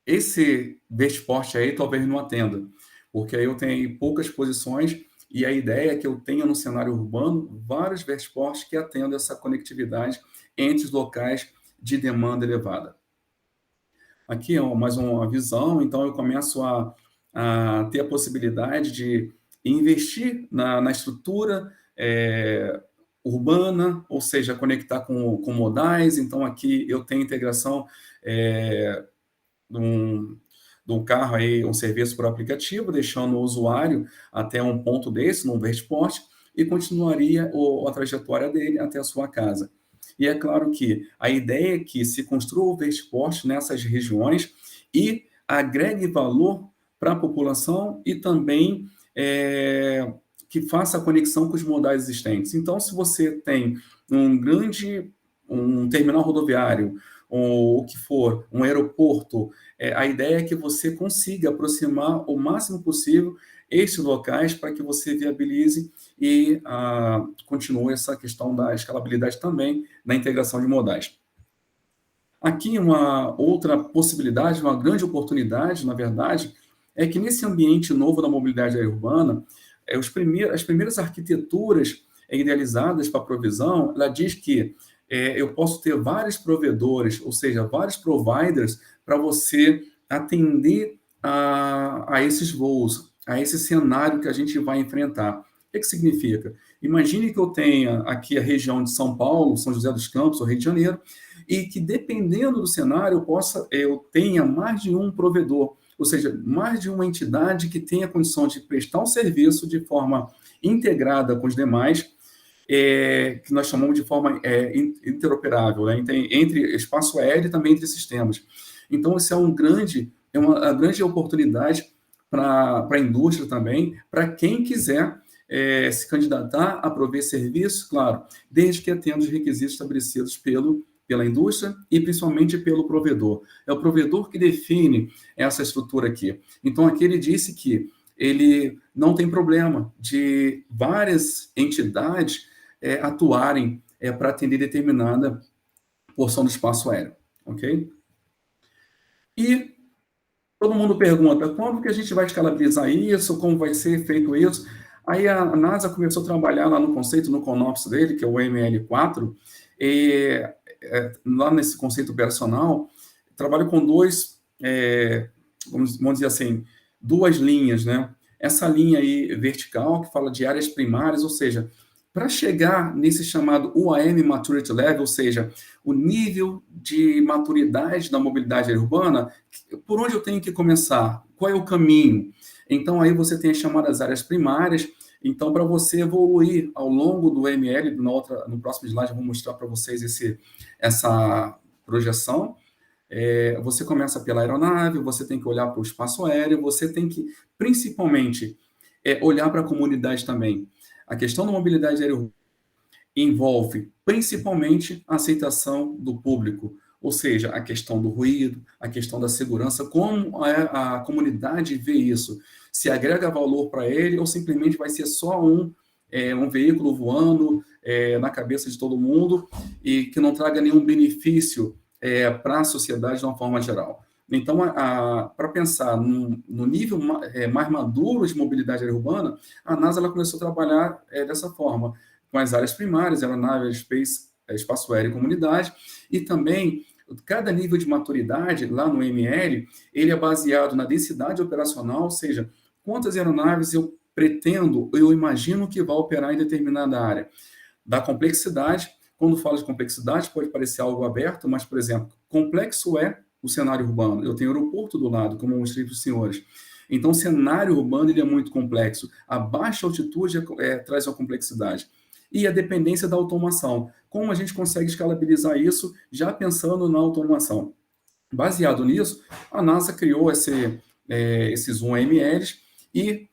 Speaker 2: esse vertiport aí talvez não atenda, porque aí eu tenho poucas posições e a ideia é que eu tenha no cenário urbano vários vertiports que atendam essa conectividade entre os locais de demanda elevada. Aqui é mais uma visão, então eu começo a ter a possibilidade de investir na estrutura urbana, ou seja, conectar com modais. Então, aqui eu tenho integração de um carro aí, um serviço por aplicativo, deixando o usuário até um ponto desse, num vertiport, e continuaria a trajetória dele até a sua casa. E é claro que a ideia é que se construa o vertiport nessas regiões e agregue valor para a população e também que faça a conexão com os modais existentes. Então, se você tem um terminal rodoviário, ou o que for, um aeroporto, a ideia é que você consiga aproximar o máximo possível esses locais para que você viabilize e continue essa questão da escalabilidade também na integração de modais. Aqui uma outra possibilidade, uma grande oportunidade, na verdade, é que nesse ambiente novo da mobilidade aérea urbana, as primeiras arquiteturas idealizadas para a provisão, ela diz que eu posso ter vários provedores, ou seja, vários providers para você atender a esses voos, a esse cenário que a gente vai enfrentar. O que significa? Imagine que eu tenha aqui a região de São Paulo, São José dos Campos, ou Rio de Janeiro, e que dependendo do cenário eu tenha mais de um provedor, ou seja, mais de uma entidade que tenha condição de prestar um serviço de forma integrada com os demais, que nós chamamos de forma interoperável, né? Entre espaço aéreo e também entre sistemas. Então, isso é uma grande oportunidade para a indústria também, para quem quiser se candidatar a prover serviços, claro, desde que atenda os requisitos estabelecidos pela indústria e principalmente pelo provedor. É o provedor que define essa estrutura aqui. Então, aqui ele disse que ele não tem problema de várias entidades atuarem para atender determinada porção do espaço aéreo, ok? E todo mundo pergunta, como que a gente vai escalabilizar isso, como vai ser feito isso? Aí a NASA começou a trabalhar lá no conceito, no CONOPS dele, que é o ML4, lá nesse conceito operacional, trabalha com vamos dizer assim, duas linhas, né? Essa linha aí vertical, que fala de áreas primárias, ou seja, para chegar nesse chamado UAM Maturity Level, ou seja, o nível de maturidade da mobilidade urbana, por onde eu tenho que começar? Qual é o caminho? Então, aí você tem as chamadas áreas primárias. Então, para você evoluir ao longo do ML, no próximo slide eu vou mostrar para vocês essa projeção. Você começa pela aeronave, você tem que olhar para o espaço aéreo, você tem que, principalmente, olhar para a comunidade também. A questão da mobilidade aérea envolve, principalmente, a aceitação do público, ou seja, a questão do ruído, a questão da segurança, como a comunidade vê isso, se agrega valor para ele ou simplesmente vai ser só um veículo voando na cabeça de todo mundo e que não traga nenhum benefício para a sociedade de uma forma geral. Então, para pensar no nível mais maduro de mobilidade aérea urbana, a NASA ela começou a trabalhar dessa forma, com as áreas primárias, aeronave, espaço aéreo e comunidade, e também cada nível de maturidade lá no ML, ele é baseado na densidade operacional, ou seja, quantas aeronaves eu imagino que vai operar em determinada área. Da complexidade, quando falo de complexidade, pode parecer algo aberto, mas, por exemplo, complexo é o cenário urbano. Eu tenho aeroporto do lado, como eu mostrei para os senhores. Então, o cenário urbano ele é muito complexo. A baixa altitude traz uma complexidade. E a dependência da automação. Como a gente consegue escalabilizar isso já pensando na automação? Baseado nisso, a NASA criou esses UMLs e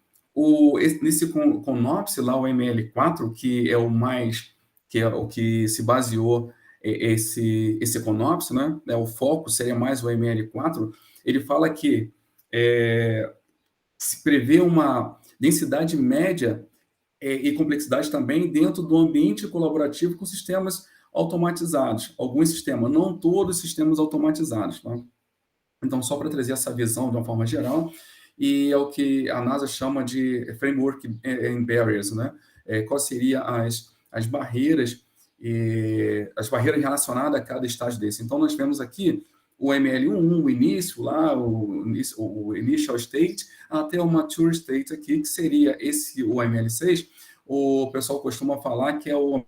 Speaker 2: nesse CONOPS, lá o ML4, que é o que se baseou esse CONOPS, né? O foco seria mais o ML4, ele fala que se prevê uma densidade média e complexidade também dentro do ambiente colaborativo com sistemas automatizados. Alguns sistemas, não todos os sistemas automatizados. Tá? Então, só para trazer essa visão de uma forma geral, e é o que a NASA chama de Framework and Barriers, né? Quais seriam as barreiras relacionadas a cada estágio desse. Então, nós vemos aqui o ML1, o início lá, o Initial State, até o Mature State aqui, que seria o ML6, o pessoal costuma falar que é o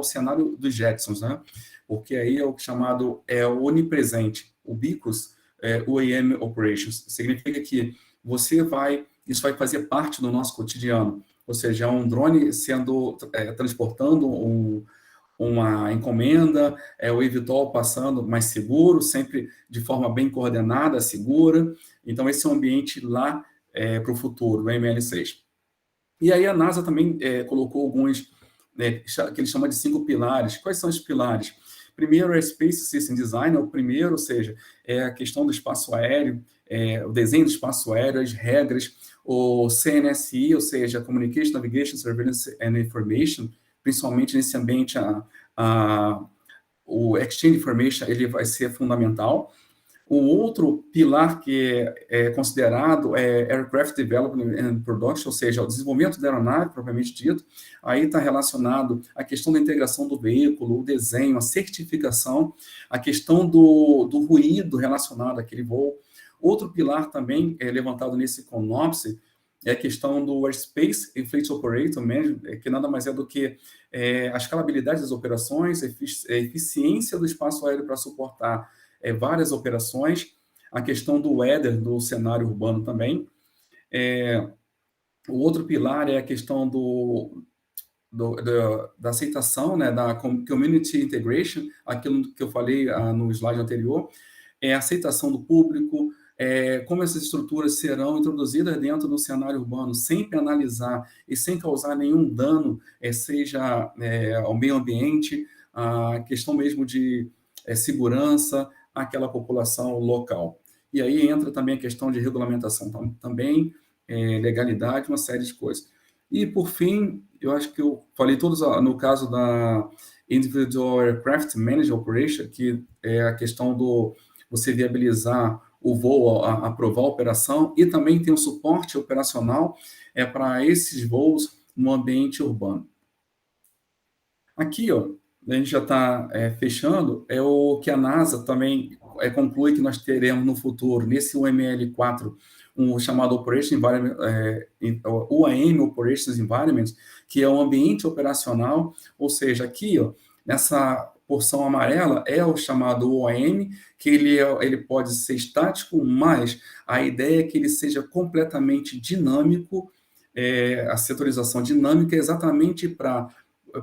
Speaker 2: cenário dos Jetsons, né? Porque aí é o chamado onipresente, ubiquitous UAM Operations. Significa que isso vai fazer parte do nosso cotidiano. Ou seja, é um drone transportando uma encomenda, o eVTOL passando mais seguro, sempre de forma bem coordenada, segura. Então, esse é o ambiente lá para o futuro, do ML6. E aí a NASA também colocou alguns, que ele chama de 5 pilares. Quais são os pilares? Primeiro é Space System Design, é o primeiro, ou seja, é a questão do espaço aéreo, o desenho do espaço aéreo, as regras, o CNSI, ou seja, Communication, Navigation, Surveillance and Information, principalmente nesse ambiente, o Exchange Information ele vai ser fundamental. O outro pilar que é considerado é Aircraft Development and Production, ou seja, o desenvolvimento da aeronave, propriamente dito. Aí está relacionado à questão da integração do veículo, o desenho, a certificação, a questão do ruído relacionado àquele voo. Outro pilar também levantado nesse CONOPS é a questão do Airspace and Fleet Operator Management, que nada mais é do que a escalabilidade das operações, a eficiência do espaço aéreo para suportar várias operações, a questão do weather, do cenário urbano também. O outro pilar é a questão da aceitação, né, da Community Integration, aquilo que eu falei no slide anterior, a aceitação do público, como essas estruturas serão introduzidas dentro do cenário urbano, sem penalizar e sem causar nenhum dano, seja ao meio ambiente, a questão mesmo de segurança àquela população local. E aí entra também a questão de regulamentação, também legalidade, uma série de coisas. E, por fim, eu acho que eu falei todos no caso da Individual Aircraft Managed Operation, que é a questão do você viabilizar o voo, aprovar a operação, e também tem um suporte operacional para esses voos no ambiente urbano. Aqui, ó, a gente já está fechando, é o que a NASA também conclui que nós teremos no futuro, nesse UML4, um chamado Operation Environment, UAM Operations Environment, que é o ambiente operacional, ou seja, aqui, ó, nessa porção amarela é o chamado OAM, que ele pode ser estático, mas a ideia é que ele seja completamente dinâmico, a setorização dinâmica é exatamente para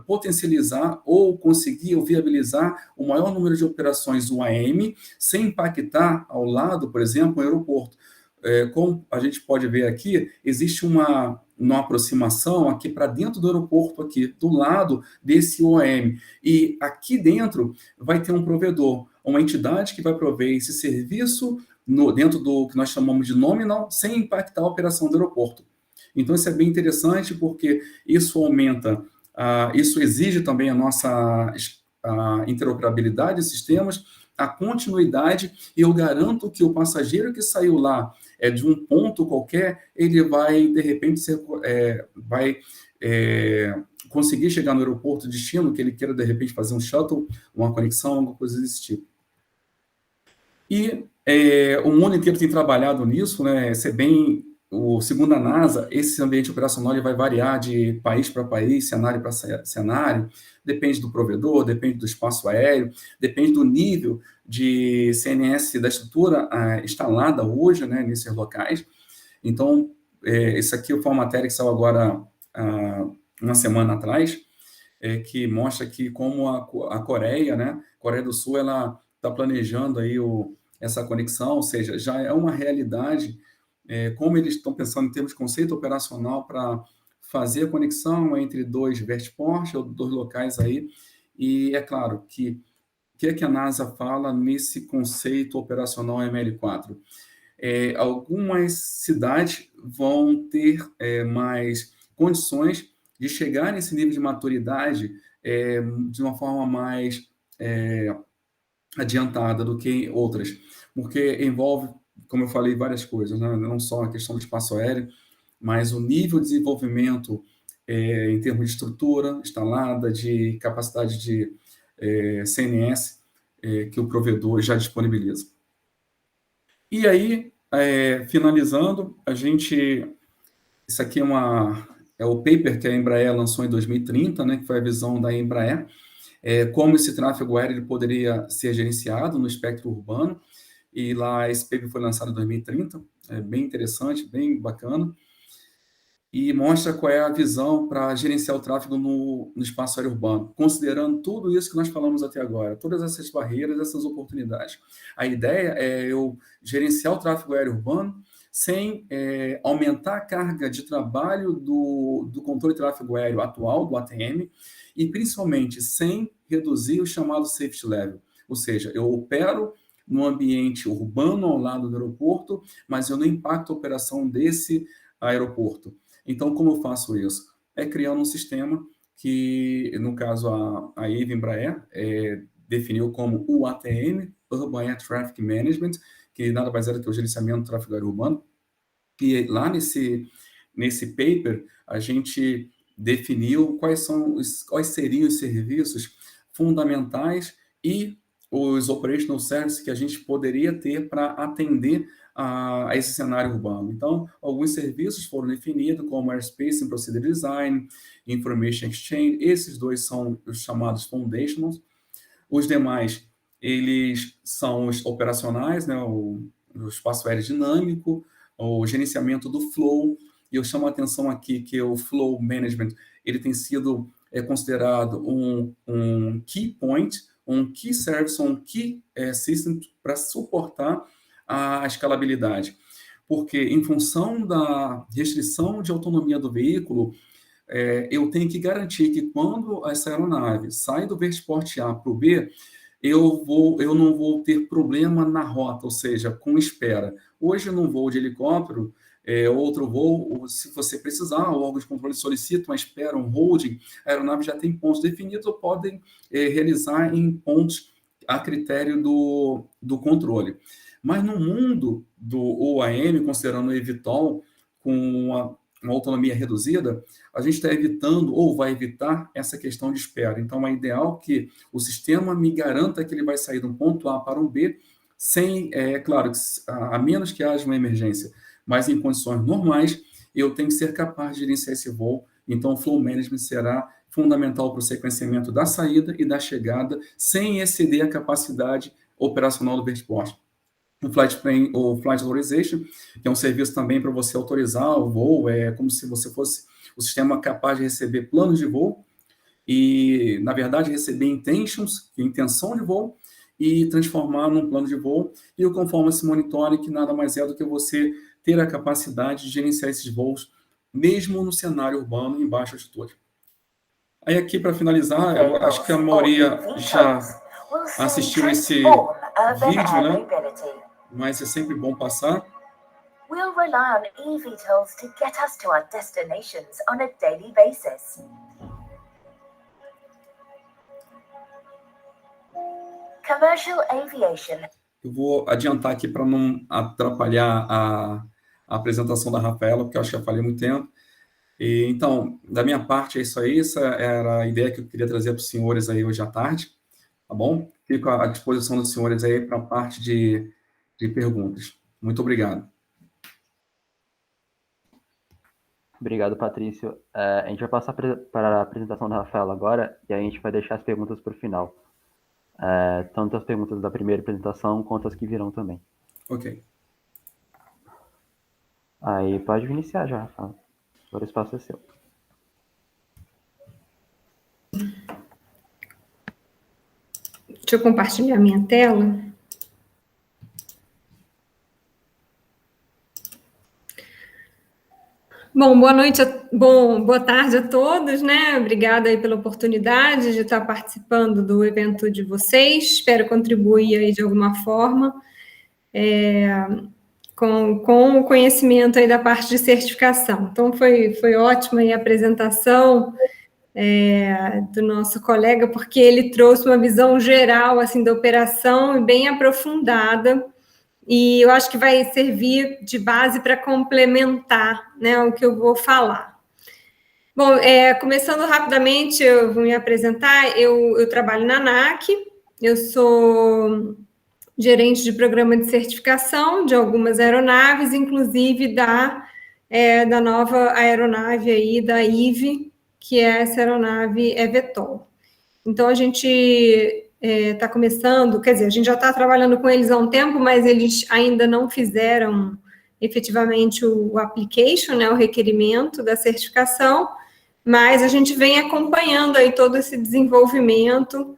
Speaker 2: potencializar ou conseguir ou viabilizar o maior número de operações UAM, sem impactar ao lado, por exemplo, o aeroporto. Como a gente pode ver aqui, existe uma aproximação aqui para dentro do aeroporto, aqui do lado desse OAM. E aqui dentro vai ter um provedor, uma entidade que vai prover esse serviço dentro do que nós chamamos de nominal, sem impactar a operação do aeroporto. Então, isso é bem interessante, porque isso aumenta, isso exige também a nossa interoperabilidade de sistemas, a continuidade, e eu garanto que o passageiro que saiu lá de um ponto qualquer, ele vai, de repente, conseguir chegar no aeroporto de destino, que ele queira, de repente, fazer um shuttle, uma conexão, alguma coisa desse tipo. E o mundo inteiro tem trabalhado nisso, né? Segundo a NASA, esse ambiente operacional ele vai variar de país para país, cenário para cenário, depende do provedor, depende do espaço aéreo, depende do nível de CNS da estrutura instalada hoje, né, nesses locais. Então, isso aqui foi uma matéria que saiu agora uma semana atrás, que mostra que como a Coreia, né, Coreia do Sul, ela está planejando aí essa conexão, ou seja, já é uma realidade, como eles estão pensando em termos de conceito operacional para fazer a conexão entre dois vertiports ou dois locais aí, e é claro que o que é que a NASA fala nesse conceito operacional ML4? Algumas cidades vão ter mais condições de chegar nesse nível de maturidade de uma forma mais adiantada do que outras, porque envolve, como eu falei, várias coisas, né? Não só a questão do espaço aéreo, mas o nível de desenvolvimento em termos de estrutura instalada, de capacidade de CNS que o provedor já disponibiliza. E aí, finalizando, isso aqui é o paper que a Embraer lançou em 2030, né, que foi a visão da Embraer, como esse tráfego aéreo ele poderia ser gerenciado no espectro urbano, e lá esse paper foi lançado em 2030, é bem interessante, bem bacana, e mostra qual é a visão para gerenciar o tráfego no espaço aéreo urbano, considerando tudo isso que nós falamos até agora, todas essas barreiras, essas oportunidades. A ideia é eu gerenciar o tráfego aéreo urbano sem aumentar a carga de trabalho do controle de tráfego aéreo atual, do ATM, e principalmente sem reduzir o chamado safety level, ou seja, eu opero no ambiente urbano ao lado do aeroporto, mas eu não impacto a operação desse aeroporto. Então, como eu faço isso? Criando um sistema que, no caso, a EVA Embraer definiu como o ATM, Urban Air Traffic Management, que nada mais é do que o gerenciamento do tráfego aéreo urbano. E lá nesse paper, a gente definiu quais seriam os serviços fundamentais e os operational services que a gente poderia ter para atender a esse cenário urbano. Então, alguns serviços foram definidos, como Airspace and Procedure Design, Information Exchange, esses dois são os chamados foundationals. Os demais, eles são os operacionais, né, o espaço aéreo dinâmico, o gerenciamento do flow, e eu chamo a atenção aqui que o flow management, ele tem sido considerado um key point, um key service, um key system para suportar a escalabilidade. Porque, em função da restrição de autonomia do veículo, eu tenho que garantir que quando essa aeronave sai do vertiporte A para o B, eu não vou ter problema na rota, ou seja, com espera. Hoje, num voo de helicóptero, outro voo, se você precisar, o órgão de controle solicita uma espera, um holding, a aeronave já tem pontos definidos ou podem realizar em pontos a critério do controle. Mas no mundo do OAM, considerando o eVTOL, com uma autonomia reduzida, a gente está evitando ou vai evitar essa questão de espera. Então, é ideal que o sistema me garanta que ele vai sair de um ponto A para um B, sem, claro, a menos que haja uma emergência, mas em condições normais, eu tenho que ser capaz de gerenciar esse voo. Então, o flow management será fundamental para o sequenciamento da saída e da chegada, sem exceder a capacidade operacional do vertiporte. O Flight Authorization, que é um serviço também para você autorizar o voo, é como se você fosse o sistema capaz de receber planos de voo e, na verdade, receber intentions, intenção de voo, e transformar num plano de voo, e o Conformance Monitoring, que nada mais é do que você ter a capacidade de gerenciar esses voos, mesmo no cenário urbano em baixa altitude. Aí aqui, para finalizar, eu acho que a maioria já assistiu esse vídeo, né? Mas é sempre bom passar.
Speaker 3: We'll rely on eVTOLs to get us to our destinations on a daily basis. Commercial aviation.
Speaker 2: Eu vou adiantar aqui para não atrapalhar a apresentação da Rafaela, porque eu acho que já falei muito tempo. Então, da minha parte, é isso aí. Essa era a ideia que eu queria trazer para os senhores aí hoje à tarde, tá bom? Fico à disposição dos senhores aí para a parte de perguntas. Muito obrigado.
Speaker 1: Obrigado, Patrício. A gente vai passar para a apresentação da Rafaela agora, e a gente vai deixar as perguntas para o final. Tanto as perguntas da primeira apresentação, quanto as que virão também.
Speaker 2: Ok.
Speaker 1: Aí pode iniciar já, Rafaela. Agora o espaço é seu.
Speaker 4: Deixa eu compartilhar minha tela. Bom, boa tarde a todos, né? Obrigada aí pela oportunidade de estar participando do evento de vocês. Espero contribuir aí de alguma forma com o conhecimento aí da parte de certificação. Então, foi ótima aí a apresentação do nosso colega, porque ele trouxe uma visão geral, assim, da operação e bem aprofundada, e eu acho que vai servir de base para complementar, né, o que eu vou falar. Bom, começando rapidamente, eu vou me apresentar. Eu trabalho na ANAC, eu sou gerente de programa de certificação de algumas aeronaves, inclusive da nova aeronave aí, da IVE, que é essa aeronave eVTOL. Então, a gente está começando, quer dizer, a gente já está trabalhando com eles há um tempo, mas eles ainda não fizeram efetivamente o application, né, o requerimento da certificação, mas a gente vem acompanhando aí todo esse desenvolvimento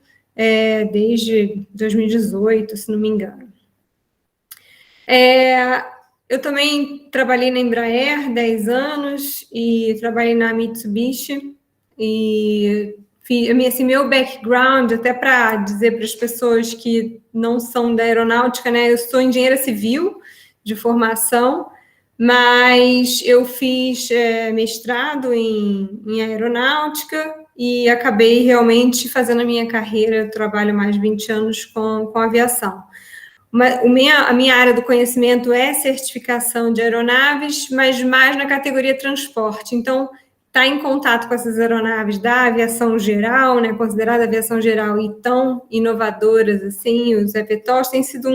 Speaker 4: desde 2018, se não me engano. Eu também trabalhei na Embraer 10 anos e trabalhei na Mitsubishi e esse meu background, até para dizer para as pessoas que não são da aeronáutica, né? Eu sou engenheira civil de formação, mas eu fiz mestrado em aeronáutica e acabei realmente fazendo a minha carreira, eu trabalho mais de 20 anos com aviação. A minha área do conhecimento é certificação de aeronaves, mas mais na categoria transporte. Então, estar em contato com essas aeronaves da aviação geral, né, considerada aviação geral e tão inovadoras assim, os eVTOLs, tem sido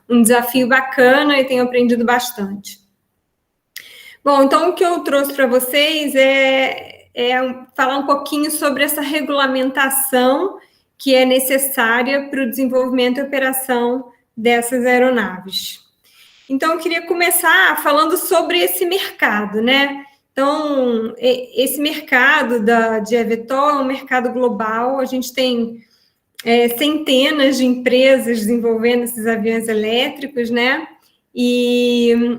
Speaker 4: um desafio bacana e tenho aprendido bastante. Bom, então o que eu trouxe para vocês é falar um pouquinho sobre essa regulamentação que é necessária para o desenvolvimento e operação dessas aeronaves. Então, eu queria começar falando sobre esse mercado, né? Então, esse mercado de eVTOL é um mercado global, a gente tem centenas de empresas desenvolvendo esses aviões elétricos, né? E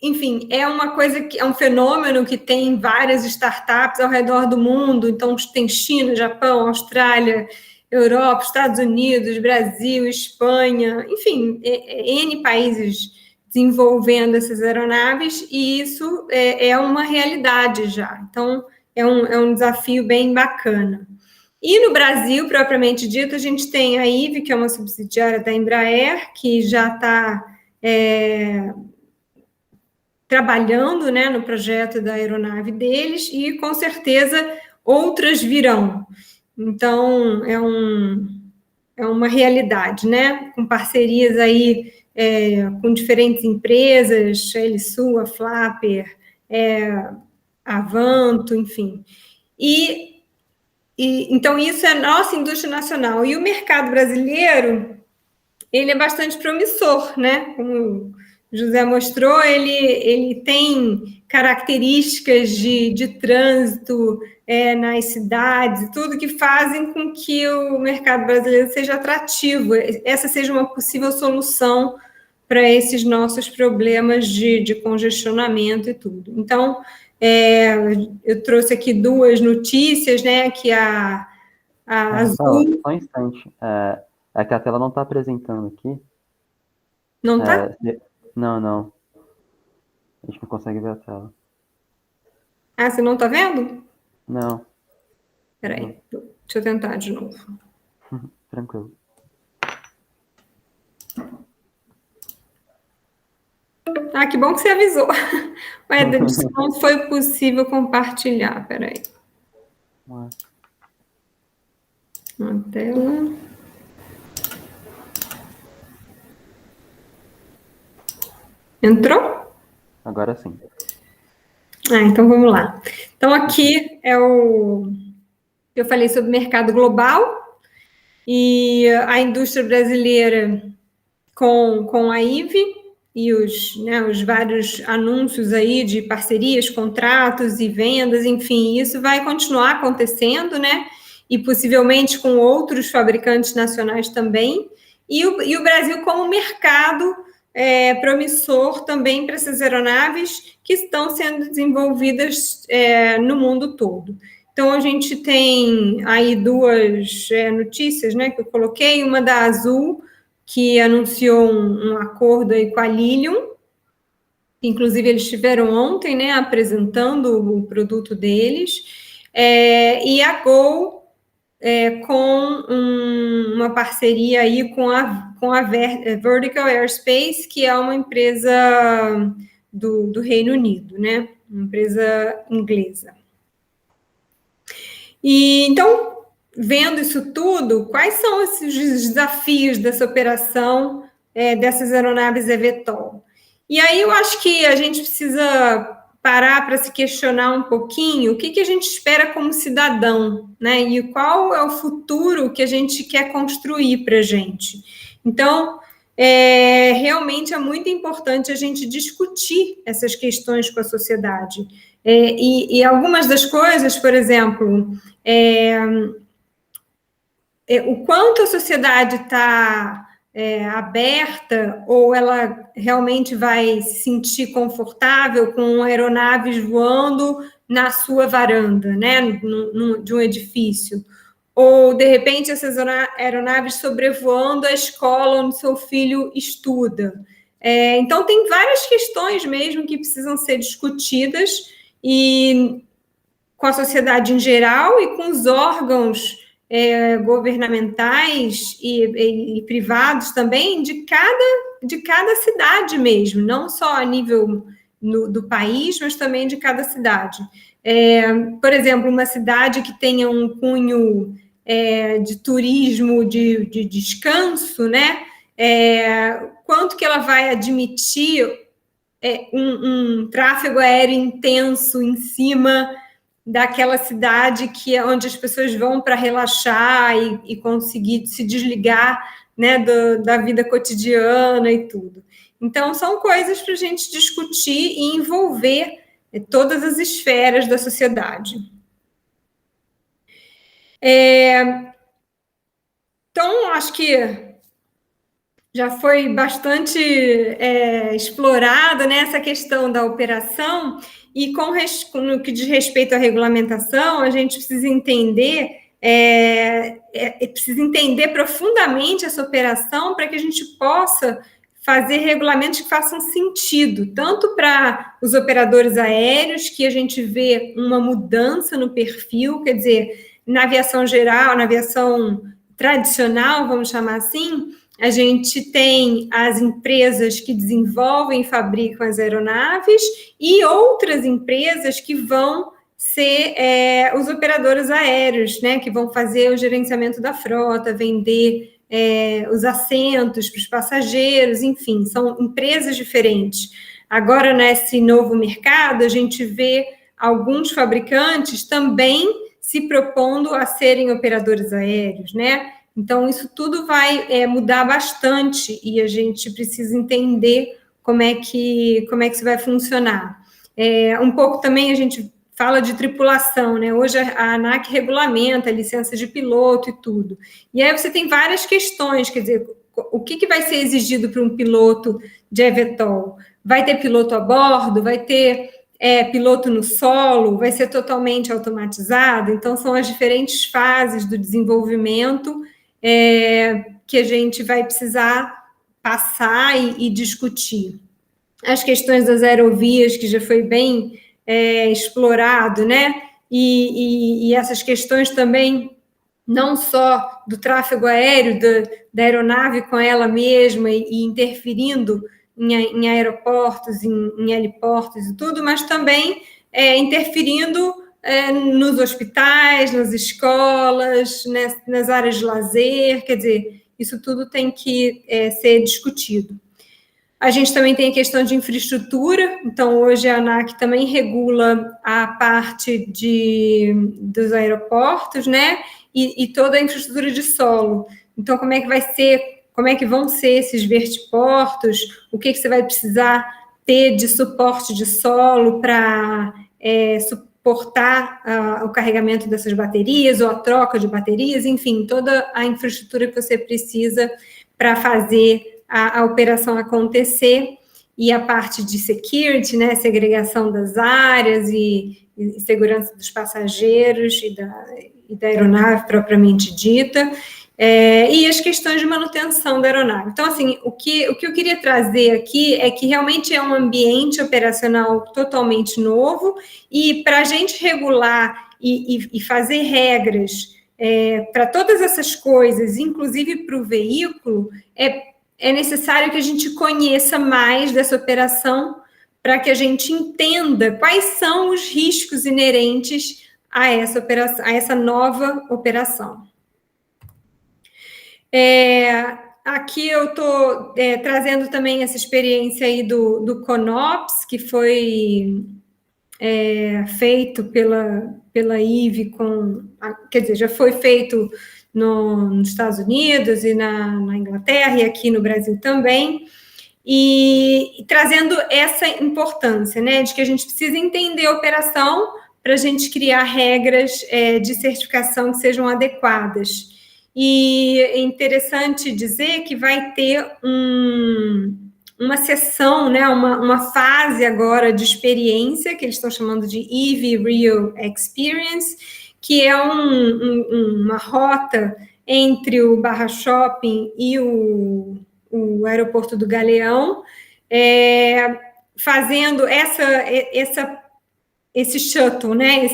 Speaker 4: enfim, é uma coisa que é um fenômeno que tem várias startups ao redor do mundo, então tem China, Japão, Austrália, Europa, Estados Unidos, Brasil, Espanha, enfim, N países desenvolvendo essas aeronaves, e isso é uma realidade já. Então, é um desafio bem bacana. E no Brasil, propriamente dito, a gente tem a IVE, que é uma subsidiária da Embraer, que já está trabalhando, né, no projeto da aeronave deles, e com certeza outras virão. Então, é uma realidade, né? Com parcerias aí com diferentes empresas, a Helisul, a Flapper, a Avanto, enfim. Então, isso é a nossa indústria nacional. E o mercado brasileiro, ele é bastante promissor, né? Como o José mostrou, ele tem características de trânsito nas cidades, tudo que fazem com que o mercado brasileiro seja atrativo, essa seja uma possível solução para esses nossos problemas de congestionamento e tudo. Então, eu trouxe aqui duas notícias, né, que a Azul...
Speaker 1: Só um instante, é que a tela não está apresentando aqui.
Speaker 4: Não está?
Speaker 1: Não. A gente não consegue ver a tela.
Speaker 4: Ah, você não está vendo?
Speaker 1: Não.
Speaker 4: Espera aí, deixa eu tentar de novo.
Speaker 1: Tranquilo.
Speaker 4: Ah, que bom que você avisou. Mas não foi possível compartilhar, espera aí. Uma tela. Entrou?
Speaker 1: Agora sim.
Speaker 4: Então vamos lá. Então aqui eu falei sobre mercado global e a indústria brasileira com a IVE e os vários anúncios aí de parcerias, contratos e vendas, enfim, isso vai continuar acontecendo, né? E possivelmente com outros fabricantes nacionais também. E o Brasil como mercado promissor também para essas aeronaves que estão sendo desenvolvidas no mundo todo. Então, a gente tem aí duas notícias, né, que eu coloquei, uma da Azul, que anunciou um acordo aí com a Lilium, inclusive eles estiveram ontem, né, apresentando o produto deles, e a Gol, com uma parceria aí com a Vertical Aerospace, que é uma empresa do Reino Unido, né? Uma empresa inglesa. E então, vendo isso tudo, quais são esses desafios dessa operação dessas aeronaves eVTOL? E aí eu acho que a gente precisa parar para se questionar um pouquinho o que a gente espera como cidadão, né? E qual é o futuro que a gente quer construir para a gente. Então, realmente é muito importante a gente discutir essas questões com a sociedade. E algumas das coisas, por exemplo, o quanto a sociedade está aberta, ou ela realmente vai se sentir confortável com aeronaves voando na sua varanda, né, de um edifício, ou, de repente, essas aeronaves sobrevoando a escola onde seu filho estuda. Então, tem várias questões mesmo que precisam ser discutidas, e com a sociedade em geral e com os órgãos governamentais e privados também de cada cidade mesmo, não só a nível do país, mas também de cada cidade. Por exemplo, uma cidade que tenha um cunho de turismo, de descanso, né? Quanto que ela vai admitir um tráfego aéreo intenso em cima daquela cidade onde as pessoas vão para relaxar e conseguir se desligar, né, da vida cotidiana e tudo. Então, são coisas para a gente discutir e envolver todas as esferas da sociedade. Então, acho que já foi bastante explorada, né, essa questão da operação, e no que diz respeito à regulamentação, a gente precisa entender profundamente essa operação para que a gente possa fazer regulamentos que façam sentido, tanto para os operadores aéreos, que a gente vê uma mudança no perfil, quer dizer, na aviação geral, na aviação tradicional, vamos chamar assim, a gente tem as empresas que desenvolvem e fabricam as aeronaves e outras empresas que vão ser os operadores aéreos, né, que vão fazer o gerenciamento da frota, vender os assentos para os passageiros, enfim, são empresas diferentes. Agora, nesse novo mercado, a gente vê alguns fabricantes também se propondo a serem operadores aéreos, né? Então, isso tudo vai mudar bastante e a gente precisa entender como é que isso vai funcionar. Um pouco também a gente fala de tripulação, né? Hoje a ANAC regulamenta a licença de piloto e tudo. E aí você tem várias questões, quer dizer, o que vai ser exigido para um piloto de eVTOL? Vai ter piloto a bordo? Vai ter piloto no solo? Vai ser totalmente automatizado? Então, são as diferentes fases do desenvolvimento que a gente vai precisar passar e discutir. As questões das aerovias, que já foi bem explorado, né? E essas questões também, não só do tráfego aéreo, da aeronave com ela mesma e interferindo em aeroportos, em heliportos e tudo, mas também interferindo nos hospitais, nas escolas, nas áreas de lazer, quer dizer, isso tudo tem que ser discutido. A gente também tem a questão de infraestrutura, então hoje a ANAC também regula a parte dos aeroportos, né, e toda a infraestrutura de solo. Então, como é que vão ser esses vertiportos, o que você vai precisar ter de suporte de solo para suportar o carregamento dessas baterias ou a troca de baterias, enfim, toda a infraestrutura que você precisa para fazer a operação acontecer, e a parte de security, né, segregação das áreas e segurança dos passageiros e da aeronave propriamente dita, e as questões de manutenção da aeronave. Então, assim, o que eu queria trazer aqui é que realmente é um ambiente operacional totalmente novo, e para a gente regular e fazer regras para todas essas coisas, inclusive para o veículo, é necessário que a gente conheça mais dessa operação para que a gente entenda quais são os riscos inerentes a essa nova operação. Aqui eu estou trazendo também essa experiência aí do CONOPS, que foi feito pela IVE, quer dizer, já foi feito nos Estados Unidos e na Inglaterra, e aqui no Brasil também, e trazendo essa importância, né, de que a gente precisa entender a operação para a gente criar regras de certificação que sejam adequadas. E é interessante dizer que vai ter uma sessão, né, uma fase agora de experiência, que eles estão chamando de IVE Real Experience, que é uma rota entre o Barra Shopping e o aeroporto do Galeão, fazendo esse shuttle, né,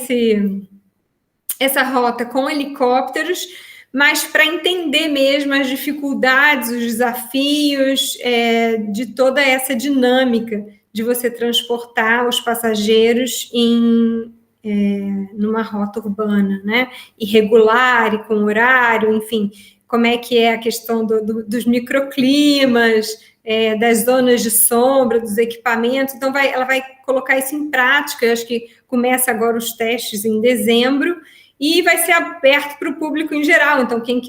Speaker 4: essa rota com helicópteros, mas para entender mesmo as dificuldades, os desafios de toda essa dinâmica de você transportar os passageiros numa rota urbana, né, irregular e com horário, enfim, como é que é a questão dos microclimas, das zonas de sombra, dos equipamentos. Então, ela vai colocar isso em prática. Eu acho que começa agora os testes em dezembro, e vai ser aberto para o público em geral. Então, quem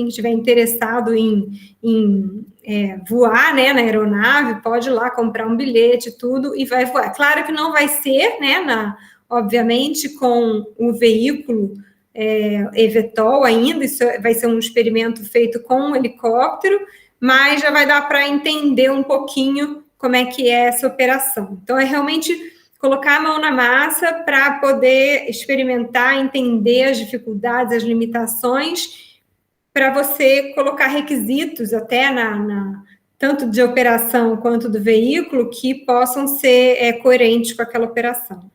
Speaker 4: estiver interessado em voar, né, na aeronave, pode ir lá comprar um bilhete, tudo, e vai voar. Claro que não vai ser, né, obviamente, com o veículo eVTOL ainda, isso vai ser um experimento feito com um helicóptero, mas já vai dar para entender um pouquinho como é que é essa operação. Então, é realmente colocar a mão na massa para poder experimentar, entender as dificuldades, as limitações, para você colocar requisitos até tanto de operação quanto do veículo que possam ser coerentes com aquela operação.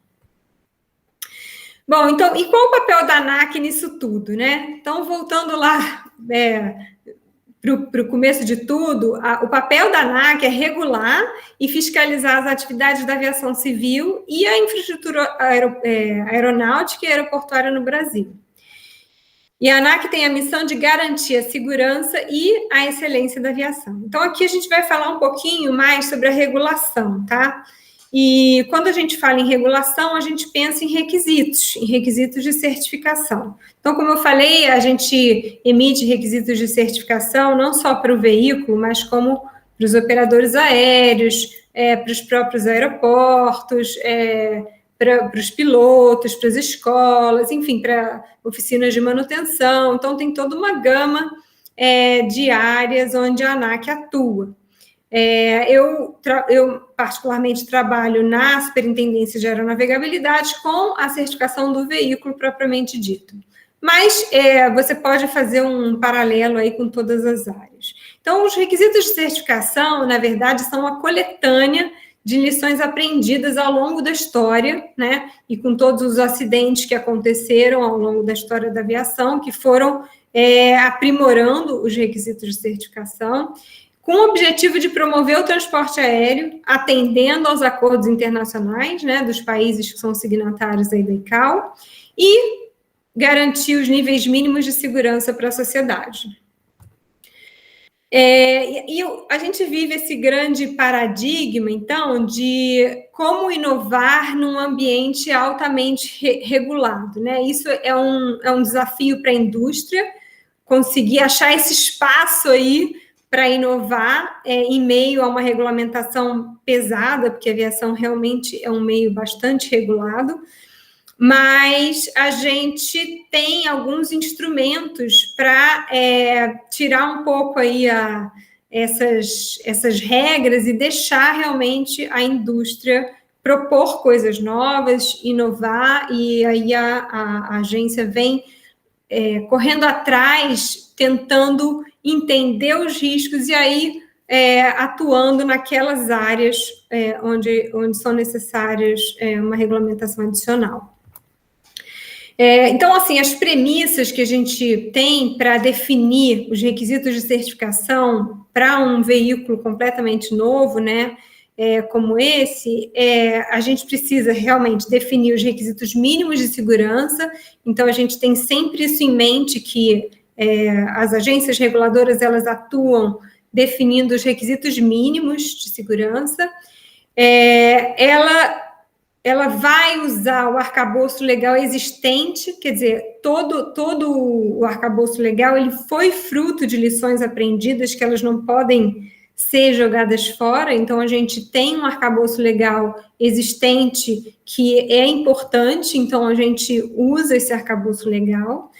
Speaker 4: Bom, então, e qual o papel da ANAC nisso tudo, né? Então, voltando lá para o começo de tudo, o papel da ANAC é regular e fiscalizar as atividades da aviação civil e a infraestrutura aeronáutica e aeroportuária no Brasil. E a ANAC tem a missão de garantir a segurança e a excelência da aviação. Então, aqui a gente vai falar um pouquinho mais sobre a regulação, tá? E quando a gente fala em regulação, a gente pensa em requisitos de certificação. Então, como eu falei, a gente emite requisitos de certificação não só para o veículo, mas como para os operadores aéreos, para os próprios aeroportos, para os pilotos, para as escolas, enfim, para oficinas de manutenção. Então, tem toda uma gama de áreas onde a ANAC atua. Eu particularmente trabalho na Superintendência de Aeronavegabilidade com a certificação do veículo propriamente dito. Mas você pode fazer um paralelo aí com todas as áreas. Então, os requisitos de certificação, na verdade, são a coletânea de lições aprendidas ao longo da história, né? E com todos os acidentes que aconteceram ao longo da história da aviação, que foram aprimorando os requisitos de certificação, com o objetivo de promover o transporte aéreo, atendendo aos acordos internacionais, né, dos países que são signatários aí da ICAO, e garantir os níveis mínimos de segurança para a sociedade. A gente vive esse grande paradigma, então, de como inovar num ambiente altamente regulado, né? Isso é um desafio para a indústria, conseguir achar esse espaço aí para inovar em meio a uma regulamentação pesada, porque a aviação realmente é um meio bastante regulado, mas a gente tem alguns instrumentos para tirar um pouco aí essas regras e deixar realmente a indústria propor coisas novas, inovar, e aí a agência vem correndo atrás, tentando entender os riscos e aí atuando naquelas áreas onde são necessárias uma regulamentação adicional. Então, assim, as premissas que a gente tem para definir os requisitos de certificação para um veículo completamente novo, né, como esse, a gente precisa realmente definir os requisitos mínimos de segurança. Então, a gente tem sempre isso em mente, que as agências reguladoras, elas atuam definindo os requisitos mínimos de segurança. Ela vai usar o arcabouço legal existente, quer dizer, todo o arcabouço legal, ele foi fruto de lições aprendidas, que elas não podem ser jogadas fora. Então, a gente tem um arcabouço legal existente que é importante, então a gente usa esse arcabouço legal,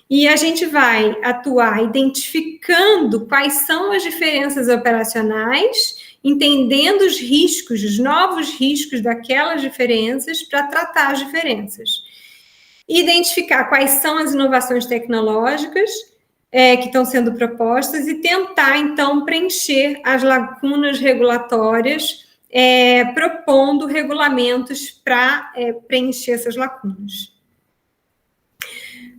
Speaker 4: e a gente vai atuar identificando quais são as diferenças operacionais, entendendo os riscos, os novos riscos daquelas diferenças, para tratar as diferenças. Identificar quais são as inovações tecnológicas que estão sendo propostas e tentar, então, preencher as lacunas regulatórias, propondo regulamentos para preencher essas lacunas.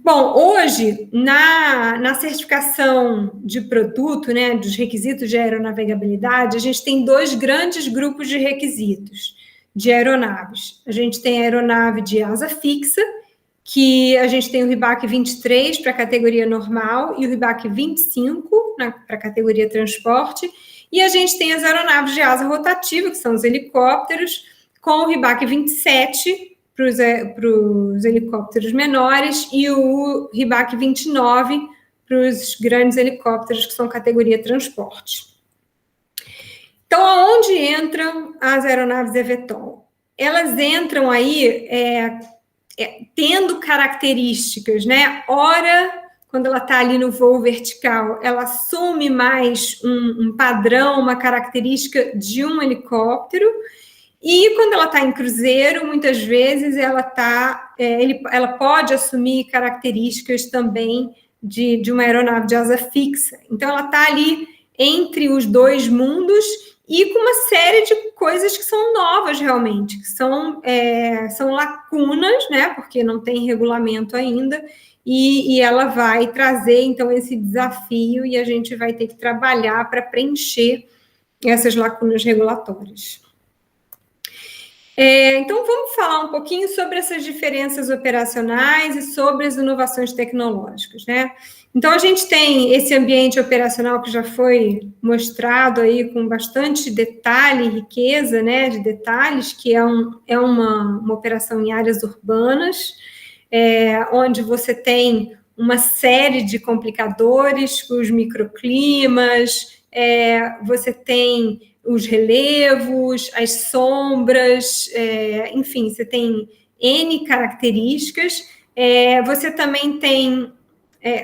Speaker 4: Bom, hoje, na certificação de produto, né, dos requisitos de aeronavegabilidade, a gente tem 2 grandes grupos de requisitos de aeronaves. A gente tem a aeronave de asa fixa, que a gente tem o RIBAC 23 para a categoria normal e o RIBAC 25 para a categoria transporte, e a gente tem as aeronaves de asa rotativa, que são os helicópteros, com o RIBAC 27 para os helicópteros menores e o RIBAC 29 para os grandes helicópteros, que são categoria transporte. Então, aonde entram as aeronaves eVTOL? Elas entram aí tendo características, né? Ora, quando ela está ali no voo vertical, ela assume mais um padrão, uma característica de um helicóptero, e quando ela está em cruzeiro, muitas vezes ela pode assumir características também de uma aeronave de asa fixa. Então, ela está ali entre os 2 mundos e com uma série de coisas que são novas realmente, que são lacunas, né, porque não tem regulamento ainda, e ela vai trazer, então, esse desafio, e a gente vai ter que trabalhar para preencher essas lacunas regulatórias. Então, vamos falar um pouquinho sobre essas diferenças operacionais e sobre as inovações tecnológicas, né? Então, a gente tem esse ambiente operacional que já foi mostrado aí com bastante detalhe e riqueza, né, de detalhes, que é uma operação em áreas urbanas, onde você tem uma série de complicadores, os microclimas, você tem os relevos, as sombras, enfim, você tem N características. Você também tem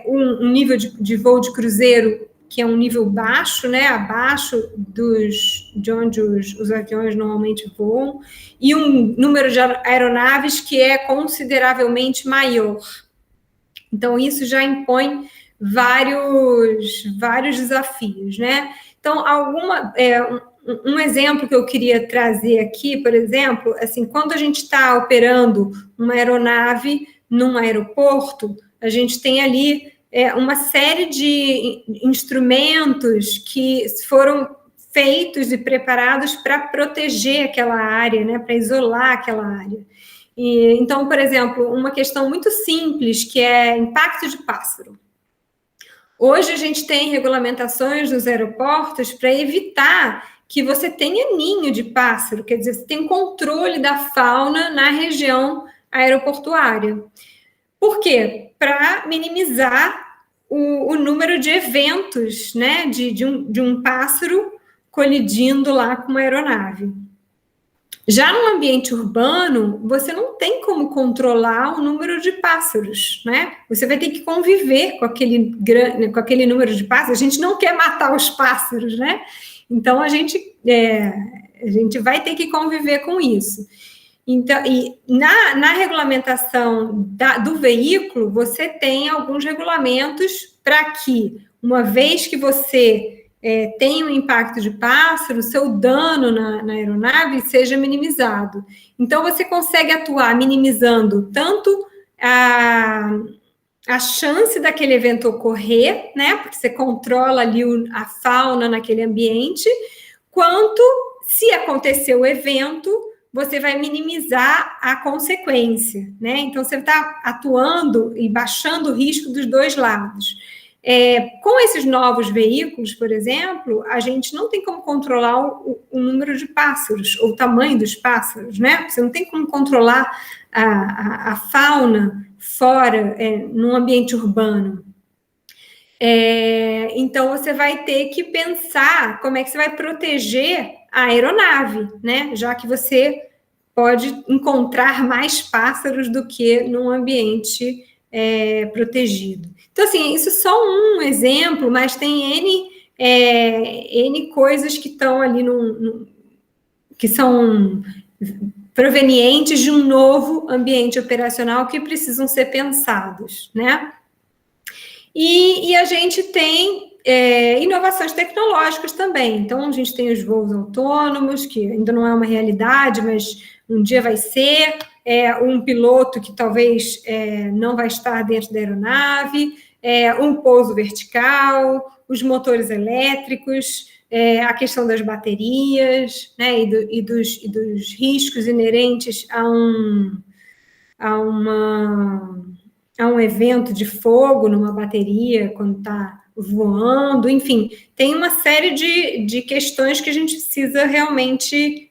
Speaker 4: um nível de voo de cruzeiro que é um nível baixo, né, abaixo de onde os aviões normalmente voam, e um número de aeronaves que é consideravelmente maior. Então, isso já impõe vários desafios, né? Então, um exemplo que eu queria trazer aqui, por exemplo, assim, quando a gente está operando uma aeronave num aeroporto, a gente tem ali uma série de instrumentos que foram feitos e preparados para proteger aquela área, né, para isolar aquela área. Então, por exemplo, uma questão muito simples, que é impacto de pássaro. Hoje a gente tem regulamentações nos aeroportos para evitar que você tenha ninho de pássaro, quer dizer, você tem controle da fauna na região aeroportuária. Por quê? Para minimizar o número de eventos, né, de um pássaro colidindo lá com uma aeronave. Já no ambiente urbano, você não tem como controlar o número de pássaros, né? Você vai ter que conviver com aquele número de pássaros. A gente não quer matar os pássaros, né? Então, a gente vai ter que conviver com isso. Então, e na regulamentação do veículo, você tem alguns regulamentos para que, uma vez que você tem um impacto de pássaro, o seu dano na aeronave seja minimizado. Então, você consegue atuar minimizando tanto a chance daquele evento ocorrer, né, porque você controla ali a fauna naquele ambiente, quanto se acontecer o evento, você vai minimizar a consequência, né? Então, você está atuando e baixando o risco dos dois lados. Com esses novos veículos, por exemplo, a gente não tem como controlar o número de pássaros, ou o tamanho dos pássaros, né? Você não tem como controlar a fauna fora, num ambiente urbano. Então, você vai ter que pensar como é que você vai proteger a aeronave, né? Já que você pode encontrar mais pássaros do que num ambiente protegido. Então, assim, isso é só um exemplo, mas tem N coisas que estão ali, que são provenientes de um novo ambiente operacional que precisam ser pensados, né? E a gente tem inovações tecnológicas também. Então, a gente tem os voos autônomos, que ainda não é uma realidade, mas um dia vai ser, um piloto que talvez não vai estar dentro da aeronave, um pouso vertical, os motores elétricos, a questão das baterias, né, e dos riscos inerentes a um evento de fogo numa bateria quando está voando, enfim, tem uma série de questões que a gente precisa realmente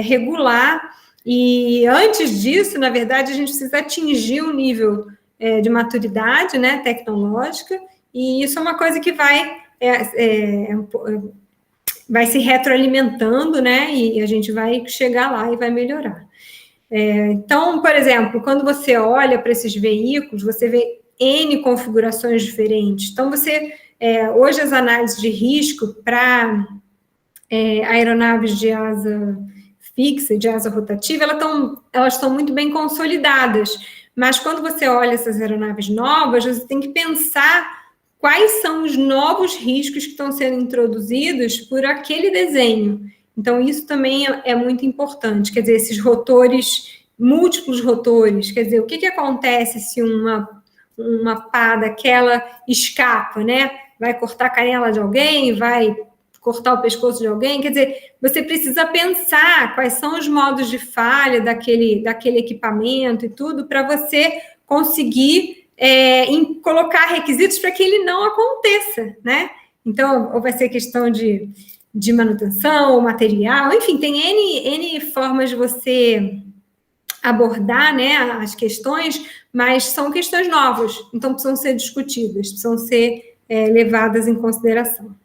Speaker 4: regular, e antes disso, na verdade, a gente precisa atingir um nível de maturidade, né, tecnológica, e isso é uma coisa que vai se retroalimentando, né, e a gente vai chegar lá e vai melhorar. Então, por exemplo, quando você olha para esses veículos, você vê N configurações diferentes. Então, hoje as análises de risco para aeronaves de asa fixa e de asa rotativa, elas estão muito bem consolidadas. Mas quando você olha essas aeronaves novas, você tem que pensar quais são os novos riscos que estão sendo introduzidos por aquele desenho. Então, isso também é muito importante. Quer dizer, esses rotores, múltiplos rotores, quer dizer, o que acontece se uma pá daquela escapa, né? Vai cortar a canela de alguém, vai cortar o pescoço de alguém, quer dizer, você precisa pensar quais são os modos de falha daquele equipamento e tudo, para você conseguir colocar requisitos para que ele não aconteça, né? Então, ou vai ser questão de manutenção, ou material, enfim, tem N formas de você abordar, né, as questões, mas são questões novas, então precisam ser discutidas, precisam ser levadas em consideração.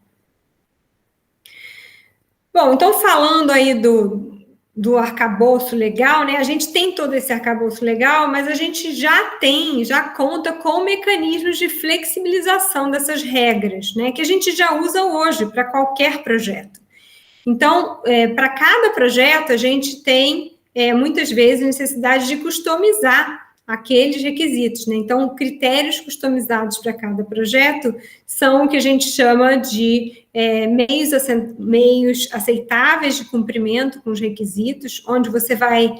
Speaker 4: Bom, então falando aí do arcabouço legal, né? A gente tem todo esse arcabouço legal, mas a gente já conta com mecanismos de flexibilização dessas regras, né? Que a gente já usa hoje para qualquer projeto. Então, para cada projeto, a gente tem, muitas vezes, necessidade de customizar aqueles requisitos, né? Então, critérios customizados para cada projeto são o que a gente chama de meios aceitáveis de cumprimento com os requisitos, onde você vai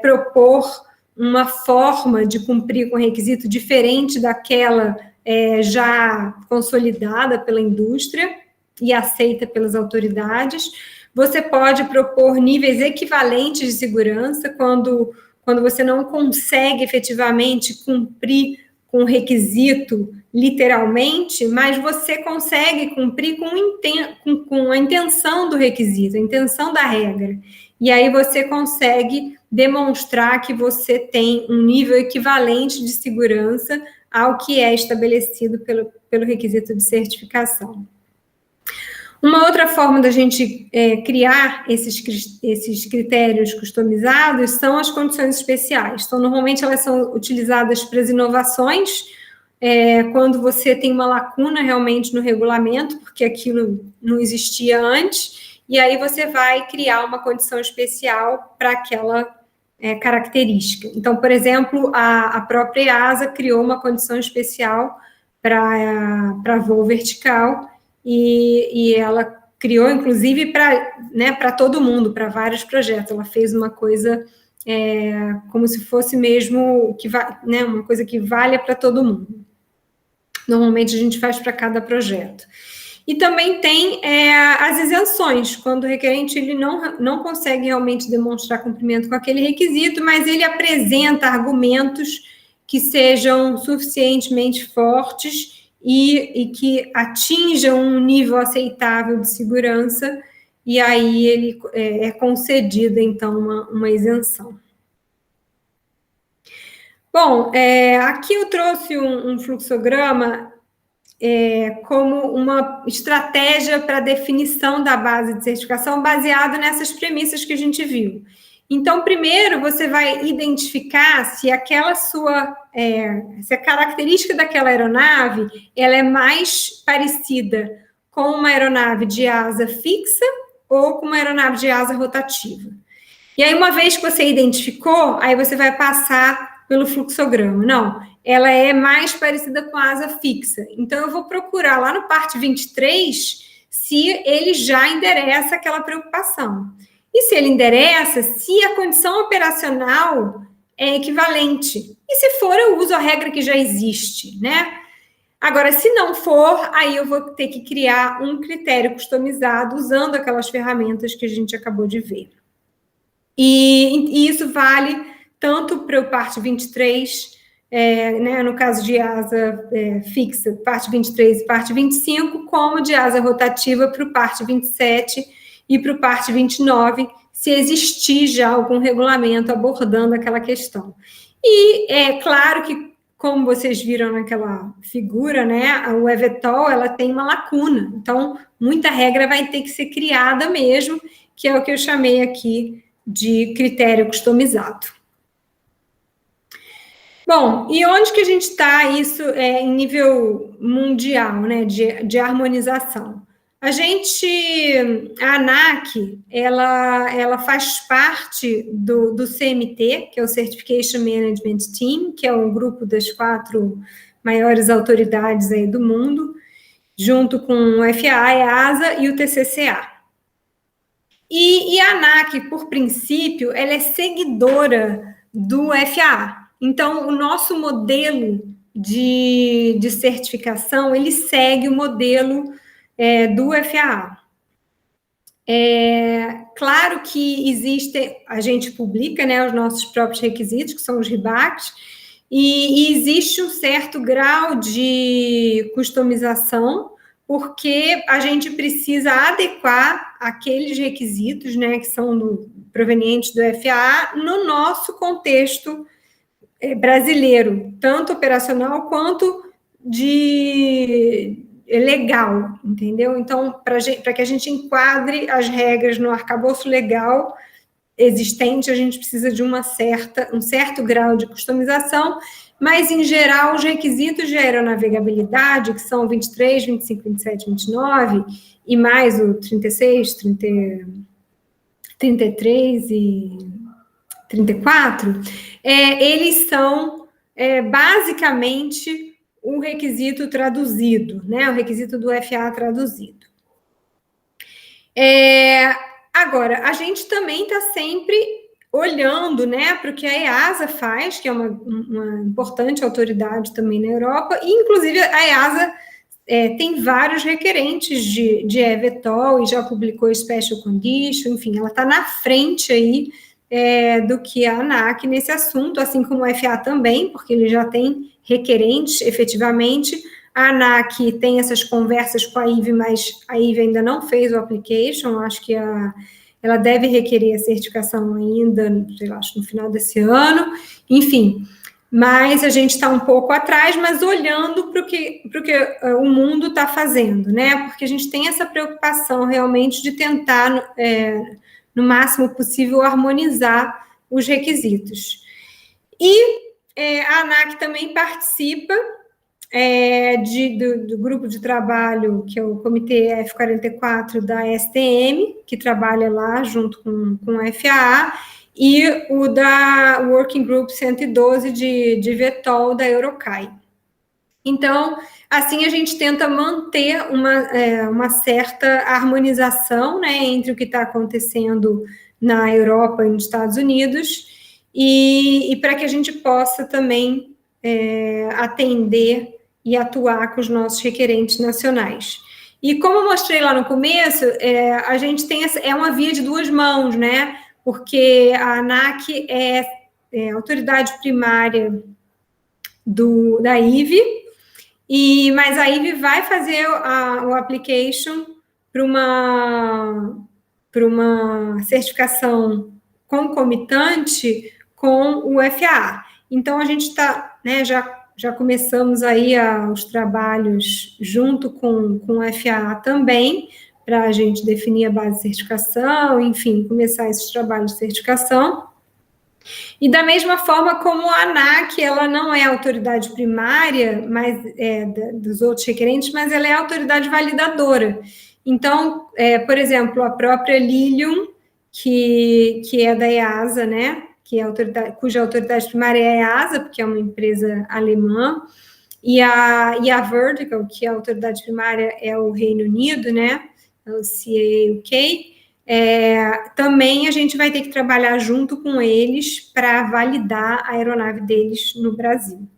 Speaker 4: propor uma forma de cumprir com o requisito diferente daquela já consolidada pela indústria e aceita pelas autoridades. Você pode propor níveis equivalentes de segurança quando você não consegue efetivamente cumprir com o requisito literalmente, mas você consegue cumprir com a intenção do requisito, a intenção da regra. E aí você consegue demonstrar que você tem um nível equivalente de segurança ao que é estabelecido pelo requisito de certificação. Uma outra forma da gente criar esses critérios customizados são as condições especiais. Então, normalmente, elas são utilizadas para as inovações, quando você tem uma lacuna realmente no regulamento, porque aquilo não existia antes, e aí você vai criar uma condição especial para aquela característica. Então, por exemplo, a própria EASA criou uma condição especial para voo vertical, e ela criou, inclusive, para todo mundo, para vários projetos. Ela fez uma coisa como se fosse mesmo uma coisa que valha para todo mundo. Normalmente, a gente faz para cada projeto. E também tem as isenções, quando o requerente ele não consegue realmente demonstrar cumprimento com aquele requisito, mas ele apresenta argumentos que sejam suficientemente fortes e que atinjam um nível aceitável de segurança, e aí ele é concedida, então, uma isenção. Bom, aqui eu trouxe um fluxograma como uma estratégia para definição da base de certificação baseado nessas premissas que a gente viu. Então, primeiro, você vai identificar se aquela se a característica daquela aeronave, ela é mais parecida com uma aeronave de asa fixa ou com uma aeronave de asa rotativa. E aí, uma vez que você identificou, aí você vai passar pelo fluxograma. Não, ela é mais parecida com a asa fixa. Então, eu vou procurar lá no parte 23 se ele já endereça aquela preocupação. E se ele endereça, se a condição operacional é equivalente. E se for, eu uso a regra que já existe, né? Agora, se não for, aí eu vou ter que criar um critério customizado usando aquelas ferramentas que a gente acabou de ver. E isso vale tanto para o parte 23, né, no caso de asa fixa, parte 23 e parte 25, como de asa rotativa para o parte 27 e para o parte 29, se existir já algum regulamento abordando aquela questão. E é claro que, como vocês viram naquela figura, né, o eVTOL, ela tem uma lacuna, então muita regra vai ter que ser criada mesmo, que é o que eu chamei aqui de critério customizado. Bom, e onde que a gente está isso em nível mundial, né, de harmonização? A ANAC, ela faz parte do CMT, que é o Certification Management Team, que é um grupo das 4 maiores autoridades aí do mundo, junto com o FAA, a EASA e o TCCA. E a ANAC, por princípio, ela é seguidora do FAA. Então, o nosso modelo de certificação, ele segue o modelo do FAA. Claro que a gente publica, né, os nossos próprios requisitos, que são os RBACs, e existe um certo grau de customização, porque a gente precisa adequar aqueles requisitos, né, que são provenientes do FAA, no nosso contexto brasileiro, tanto operacional quanto legal, entendeu? Então, para que a gente enquadre as regras no arcabouço legal existente, a gente precisa de um certo grau de customização, mas, em geral, os requisitos de aeronavegabilidade, que são 23, 25, 27, 29, e mais o 36, 33 e 34, eles são basicamente o requisito traduzido, né? O requisito do FAA traduzido. Agora, a gente também está sempre olhando, né, para o que a EASA faz, que é uma importante autoridade também na Europa, e, inclusive, a EASA tem vários requerentes de eVTOL e já publicou Special Condition, enfim, ela está na frente aí do que a ANAC nesse assunto, assim como o FAA também, porque ele já tem requerentes, efetivamente. A ANAC tem essas conversas com a IVE, mas a IVE ainda não fez o application, acho que ela deve requerer a certificação ainda, sei lá, acho no final desse ano, enfim, mas a gente está um pouco atrás, mas olhando para o que o mundo está fazendo, né, porque a gente tem essa preocupação realmente de tentar, no máximo possível, harmonizar os requisitos. E a ANAC também participa do grupo de trabalho, que é o Comitê F44 da STM, que trabalha lá junto com a FAA, e o da Working Group 112 de VTOL da Eurocai. Então, assim, a gente tenta manter uma certa harmonização, né, entre o que está acontecendo na Europa e nos Estados Unidos, e para que a gente possa também atender e atuar com os nossos requerentes nacionais. E como eu mostrei lá no começo, a gente tem uma via de duas mãos, né? Porque a ANAC é autoridade primária da IVE, mas a IVE vai fazer o application para uma certificação concomitante com o FAA. Então, a gente está, né, já começamos aí os trabalhos junto com o FAA também, para a gente definir a base de certificação, enfim, começar esses trabalhos de certificação. E da mesma forma como a ANAC, ela não é a autoridade primária mas dos outros requerentes, mas ela é a autoridade validadora. Então, por exemplo, a própria Lilium, que é da EASA, né? Cuja autoridade primária é a EASA, porque é uma empresa alemã, e a Vertical, que a autoridade primária é o Reino Unido, né? O CAA UK. Também a gente vai ter que trabalhar junto com eles para validar a aeronave deles no Brasil.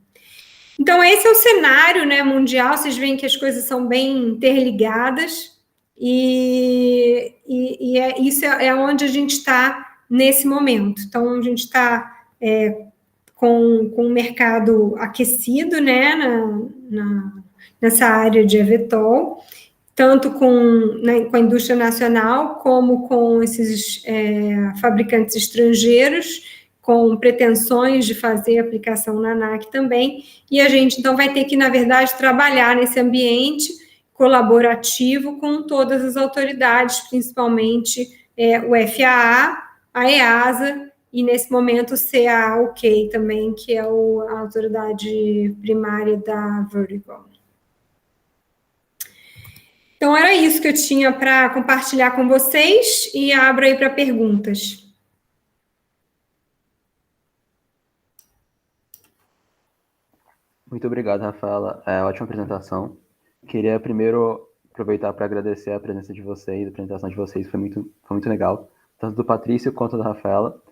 Speaker 4: Então, esse é o cenário, né, mundial. Vocês veem que as coisas são bem interligadas e isso é onde a gente está nesse momento. Então, a gente está com o mercado aquecido, né, nessa área de eVTOL, tanto com a indústria nacional, como com esses fabricantes estrangeiros, com pretensões de fazer aplicação na ANAC também, e a gente, então, vai ter que, na verdade, trabalhar nesse ambiente colaborativo com todas as autoridades, principalmente o FAA, a EASA, e, nesse momento, o CAA também, que é a autoridade primária da Vertical. Então, era isso que eu tinha para compartilhar com vocês e abro aí para perguntas.
Speaker 1: Muito obrigado, Rafaela. Ótima apresentação. Queria primeiro aproveitar para agradecer a presença de vocês, a apresentação de vocês foi muito legal, tanto do Patrício quanto da Rafaela.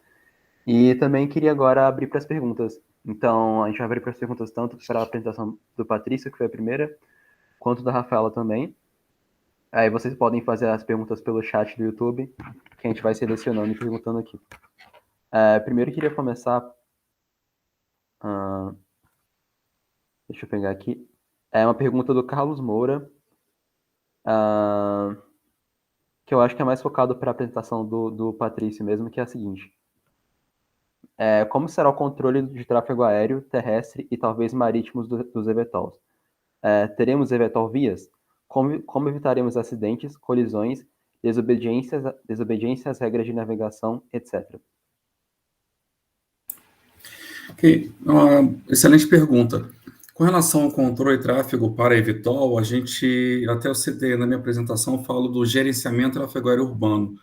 Speaker 1: E também queria agora abrir para as perguntas. Então, a gente vai abrir para as perguntas tanto para a apresentação do Patrício, que foi a primeira, quanto da Rafaela também. Aí vocês podem fazer as perguntas pelo chat do YouTube, que a gente vai selecionando e perguntando aqui. Primeiro, eu queria começar... deixa eu pegar aqui. É uma pergunta do Carlos Moura, que eu acho que é mais focado para a apresentação do Patrício mesmo, que é a seguinte. Como será o controle de tráfego aéreo, terrestre e talvez marítimos dos eVTOLs? Teremos eVTOL vias? Como evitaremos acidentes, colisões, desobediência às regras de navegação, etc.?
Speaker 2: Ok, excelente pergunta. Com relação ao controle de tráfego para eVTOL, até eu citei na minha apresentação, falo do gerenciamento de tráfego aéreo urbano.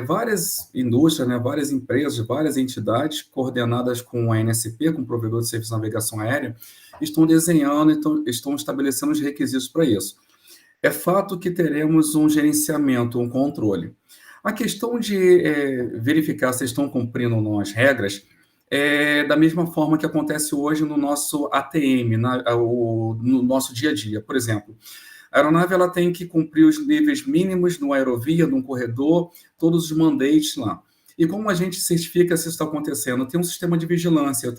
Speaker 2: Várias indústrias, né, várias empresas, várias entidades coordenadas com a ANSP, com o provedor de serviço de navegação aérea, estão desenhando, estão estabelecendo os requisitos para isso. É fato que teremos um gerenciamento, um controle. A questão de verificar se estão cumprindo ou não as regras da mesma forma que acontece hoje no nosso ATM, no nosso dia a dia. Por exemplo, a aeronave ela tem que cumprir os níveis mínimos no aerovia, no corredor, todos os mandates lá. E como a gente certifica se isso está acontecendo? Tem um sistema de vigilância.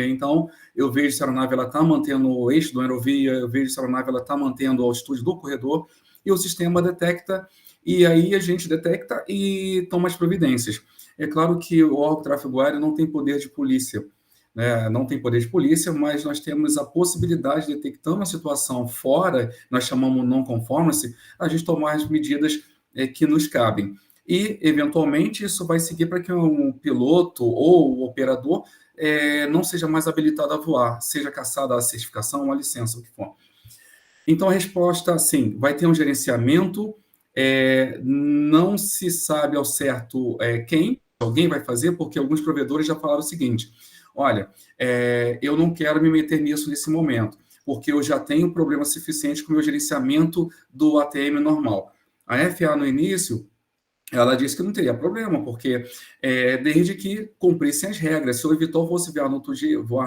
Speaker 2: Então, eu vejo se a aeronave está mantendo o eixo do aerovia, eu vejo se a aeronave está mantendo a altitude do corredor, e o sistema detecta, e aí a gente detecta e toma as providências. É claro que o órgão de tráfego aéreo não tem poder de polícia, né? Não tem poder de polícia, mas nós temos a possibilidade de, detectando a situação fora, nós chamamos non-conformance, a gente tomar as medidas que nos cabem. E, eventualmente, isso vai seguir para que um piloto ou o operador não seja mais habilitado a voar, seja cassada a certificação ou a licença, o que for. Então, a resposta, sim, vai ter um gerenciamento, não se sabe ao certo quem, alguém vai fazer, porque alguns provedores já falaram o seguinte, olha, eu não quero me meter nisso nesse momento, porque eu já tenho problema suficiente com o meu gerenciamento do ATM normal. A FAA, no início, ela disse que não teria problema, porque desde que cumprissem as regras, se o eVTOL fosse voar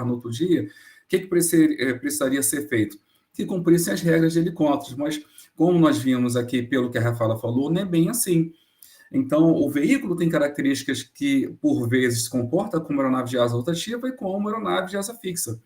Speaker 2: no outro dia, o que precisaria ser feito? que cumprissem as regras de helicópteros, mas como nós vimos aqui, pelo que a Rafaela falou, não é bem assim. Então, o veículo tem características que, por vezes, se comporta como aeronave de asa rotativa e como aeronave de asa fixa.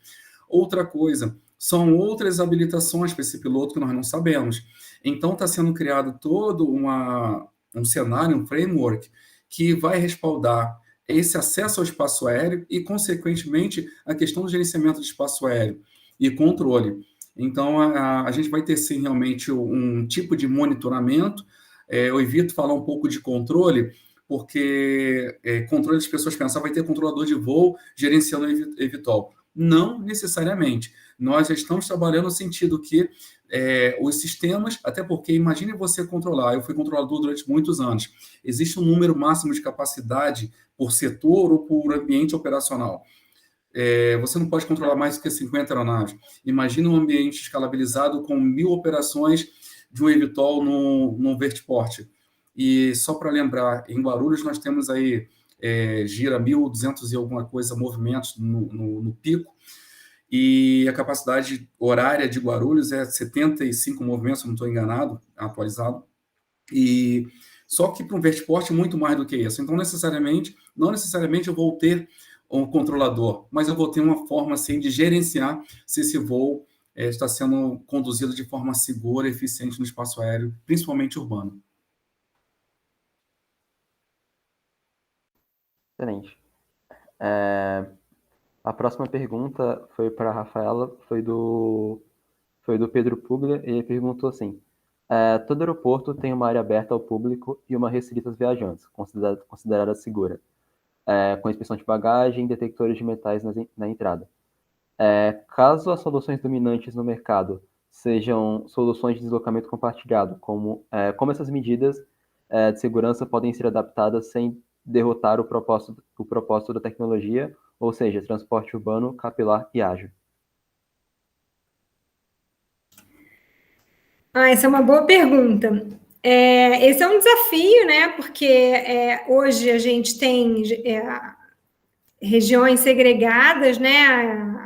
Speaker 2: Outra coisa, são outras habilitações para esse piloto que nós não sabemos. Então, está sendo criado todo um cenário, um framework, que vai respaldar esse acesso ao espaço aéreo e, consequentemente, a questão do gerenciamento de espaço aéreo e controle. Então, a gente vai ter, sim, realmente um tipo de monitoramento. Eu evito falar um pouco de controle, porque controle, as pessoas pensam, vai ter controlador de voo gerenciando o eVTOL. Não necessariamente. Nós já estamos trabalhando no sentido que os sistemas, até porque, imagine você controlar, eu fui controlador durante muitos anos, existe um número máximo de capacidade por setor ou por ambiente operacional. Você não pode controlar mais do que 50 aeronaves. Imagine um ambiente escalabilizado com 1000 operações de um eVTOL no vertiport. E só para lembrar, em Guarulhos nós temos aí, gira 1.200 e alguma coisa movimentos no pico, e a capacidade horária de Guarulhos é 75 movimentos, se não estou enganado, atualizado, e só que para um vertiport é muito mais do que isso. Então, não necessariamente eu vou ter um controlador, mas eu vou ter uma forma, assim, de gerenciar se esse voo está sendo conduzido de forma segura e eficiente no espaço aéreo, principalmente urbano.
Speaker 1: Excelente. A próxima pergunta foi para a Rafaela, foi do Pedro Puglia, e ele perguntou assim: todo aeroporto tem uma área aberta ao público e uma restrita aos viajantes, considerada segura, com inspeção de bagagem e detectores de metais na entrada. Caso as soluções dominantes no mercado sejam soluções de deslocamento compartilhado, como essas medidas de segurança podem ser adaptadas sem derrotar o propósito da tecnologia, ou seja, transporte urbano, capilar e ágil?
Speaker 4: Essa é uma boa pergunta. Esse é um desafio, né? Porque hoje a gente tem regiões segregadas, né?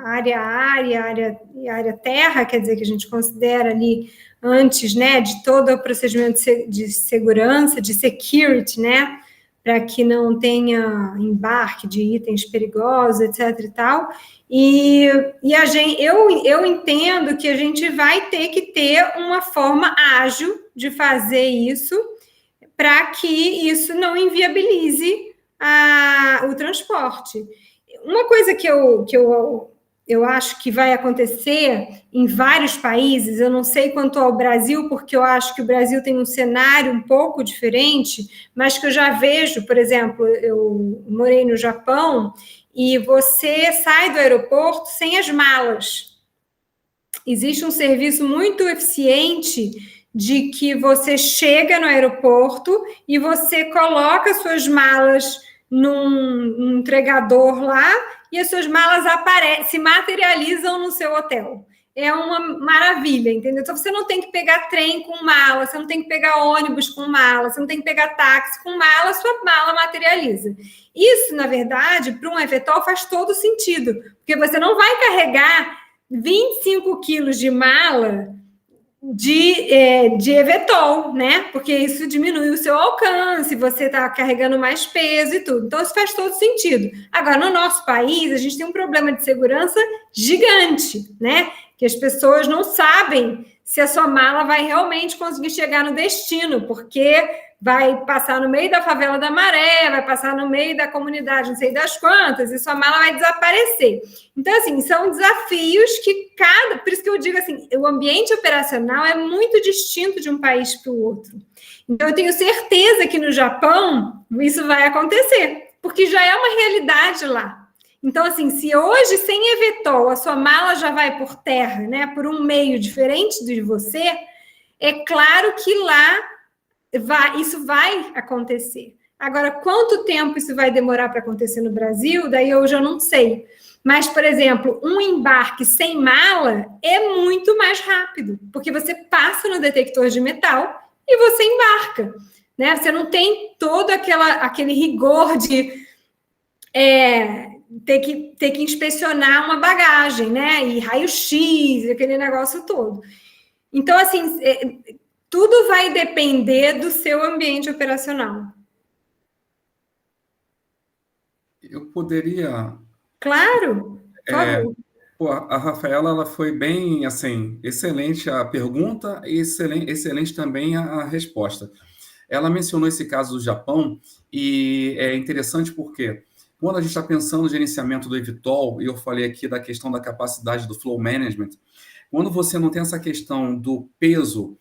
Speaker 4: Área terra, quer dizer, que a gente considera ali antes, né? De todo o procedimento de segurança, de security, né? Para que não tenha embarque de itens perigosos, etc. e tal. E eu entendo que a gente vai ter que ter uma forma ágil de fazer isso, para que isso não inviabilize o transporte. Uma coisa que eu acho que vai acontecer em vários países, eu não sei quanto ao Brasil, porque eu acho que o Brasil tem um cenário um pouco diferente, mas que eu já vejo, por exemplo, eu morei no Japão, e você sai do aeroporto sem as malas. Existe um serviço muito eficiente de que você chega no aeroporto e você coloca suas malas num entregador lá, e as suas malas se materializam no seu hotel. É uma maravilha, entendeu? Então, você não tem que pegar trem com mala, você não tem que pegar ônibus com mala, você não tem que pegar táxi com mala, sua mala materializa. Isso, na verdade, para um eVTOL faz todo sentido, porque você não vai carregar 25 quilos de mala de eVTOL, né? Porque isso diminui o seu alcance, você está carregando mais peso e tudo. Então, isso faz todo sentido. Agora, no nosso país, a gente tem um problema de segurança gigante, né? Que as pessoas não sabem se a sua mala vai realmente conseguir chegar no destino, porque vai passar no meio da favela da Maré, vai passar no meio da comunidade não sei das quantas, e sua mala vai desaparecer. Então, assim, são desafios que por isso que eu digo assim, o ambiente operacional é muito distinto de um país para o outro. Então, eu tenho certeza que no Japão isso vai acontecer, porque já é uma realidade lá. Então, assim, se hoje, sem eVTOL, a sua mala já vai por terra, né, por um meio diferente de você, é claro que lá isso vai acontecer. Agora, quanto tempo isso vai demorar para acontecer no Brasil, daí eu já não sei. Mas, por exemplo, um embarque sem mala é muito mais rápido, porque você passa no detector de metal e você embarca, né? Você não tem todo aquele rigor ter que inspecionar uma bagagem, né? E raio-x, aquele negócio todo. Então, assim, tudo vai depender do seu ambiente operacional.
Speaker 2: Eu poderia...
Speaker 4: Claro, por favor.
Speaker 2: A Rafaela, ela foi bem, assim, excelente a pergunta e excelente também a resposta. Ela mencionou esse caso do Japão e é interessante porque quando a gente está pensando no gerenciamento do eVTOL, e eu falei aqui da questão da capacidade do flow management, quando você não tem essa questão do peso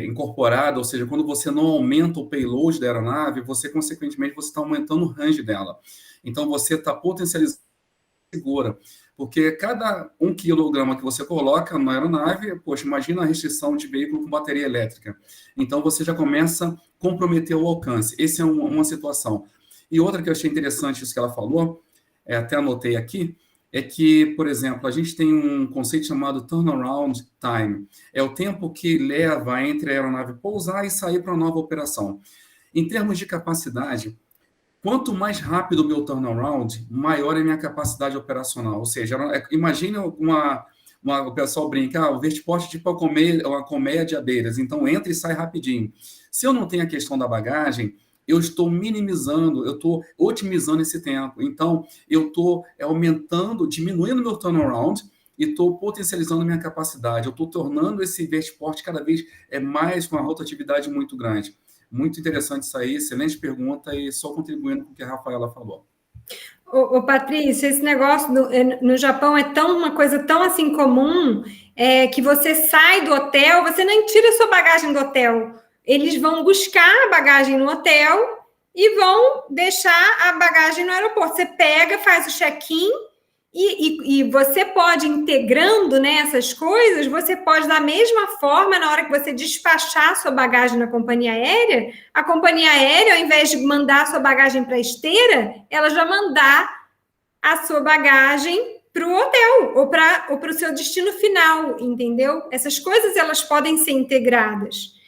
Speaker 2: incorporado, ou seja, quando você não aumenta o payload da aeronave, você, consequentemente, você está aumentando o range dela. Então, você está potencializando segura, porque cada 1 quilograma que você coloca na aeronave, poxa, imagina a restrição de veículo com bateria elétrica. Então, você já começa a comprometer o alcance. Essa é uma situação. E outra que eu achei interessante, isso que ela falou, até anotei aqui, é que, por exemplo, a gente tem um conceito chamado turnaround time. É o tempo que leva entre a aeronave pousar e sair para uma nova operação. Em termos de capacidade, quanto mais rápido o meu turnaround, maior é a minha capacidade operacional. Ou seja, imagina o pessoal brinca, o vertiporte é tipo uma colmeia de abelhas, então entra e sai rapidinho. Se eu não tenho a questão da bagagem, eu estou minimizando, eu estou otimizando esse tempo. Então, eu estou aumentando, diminuindo meu turnaround e estou potencializando a minha capacidade. Eu estou tornando esse vertiporte cada vez mais com uma rotatividade muito grande. Muito interessante isso aí, excelente pergunta e só contribuindo com o que a Rafaela falou.
Speaker 4: Ô, Patrícia, esse negócio no Japão é uma coisa tão assim comum, que você sai do hotel, você nem tira sua bagagem do hotel. Eles vão buscar a bagagem no hotel e vão deixar a bagagem no aeroporto. Você pega, faz o check-in e você pode, integrando, né, essas coisas, você pode, da mesma forma, na hora que você despachar a sua bagagem na companhia aérea, a companhia aérea, ao invés de mandar a sua bagagem para a esteira, ela já mandar a sua bagagem para o hotel ou para o seu destino final, entendeu? Essas coisas, elas podem ser integradas.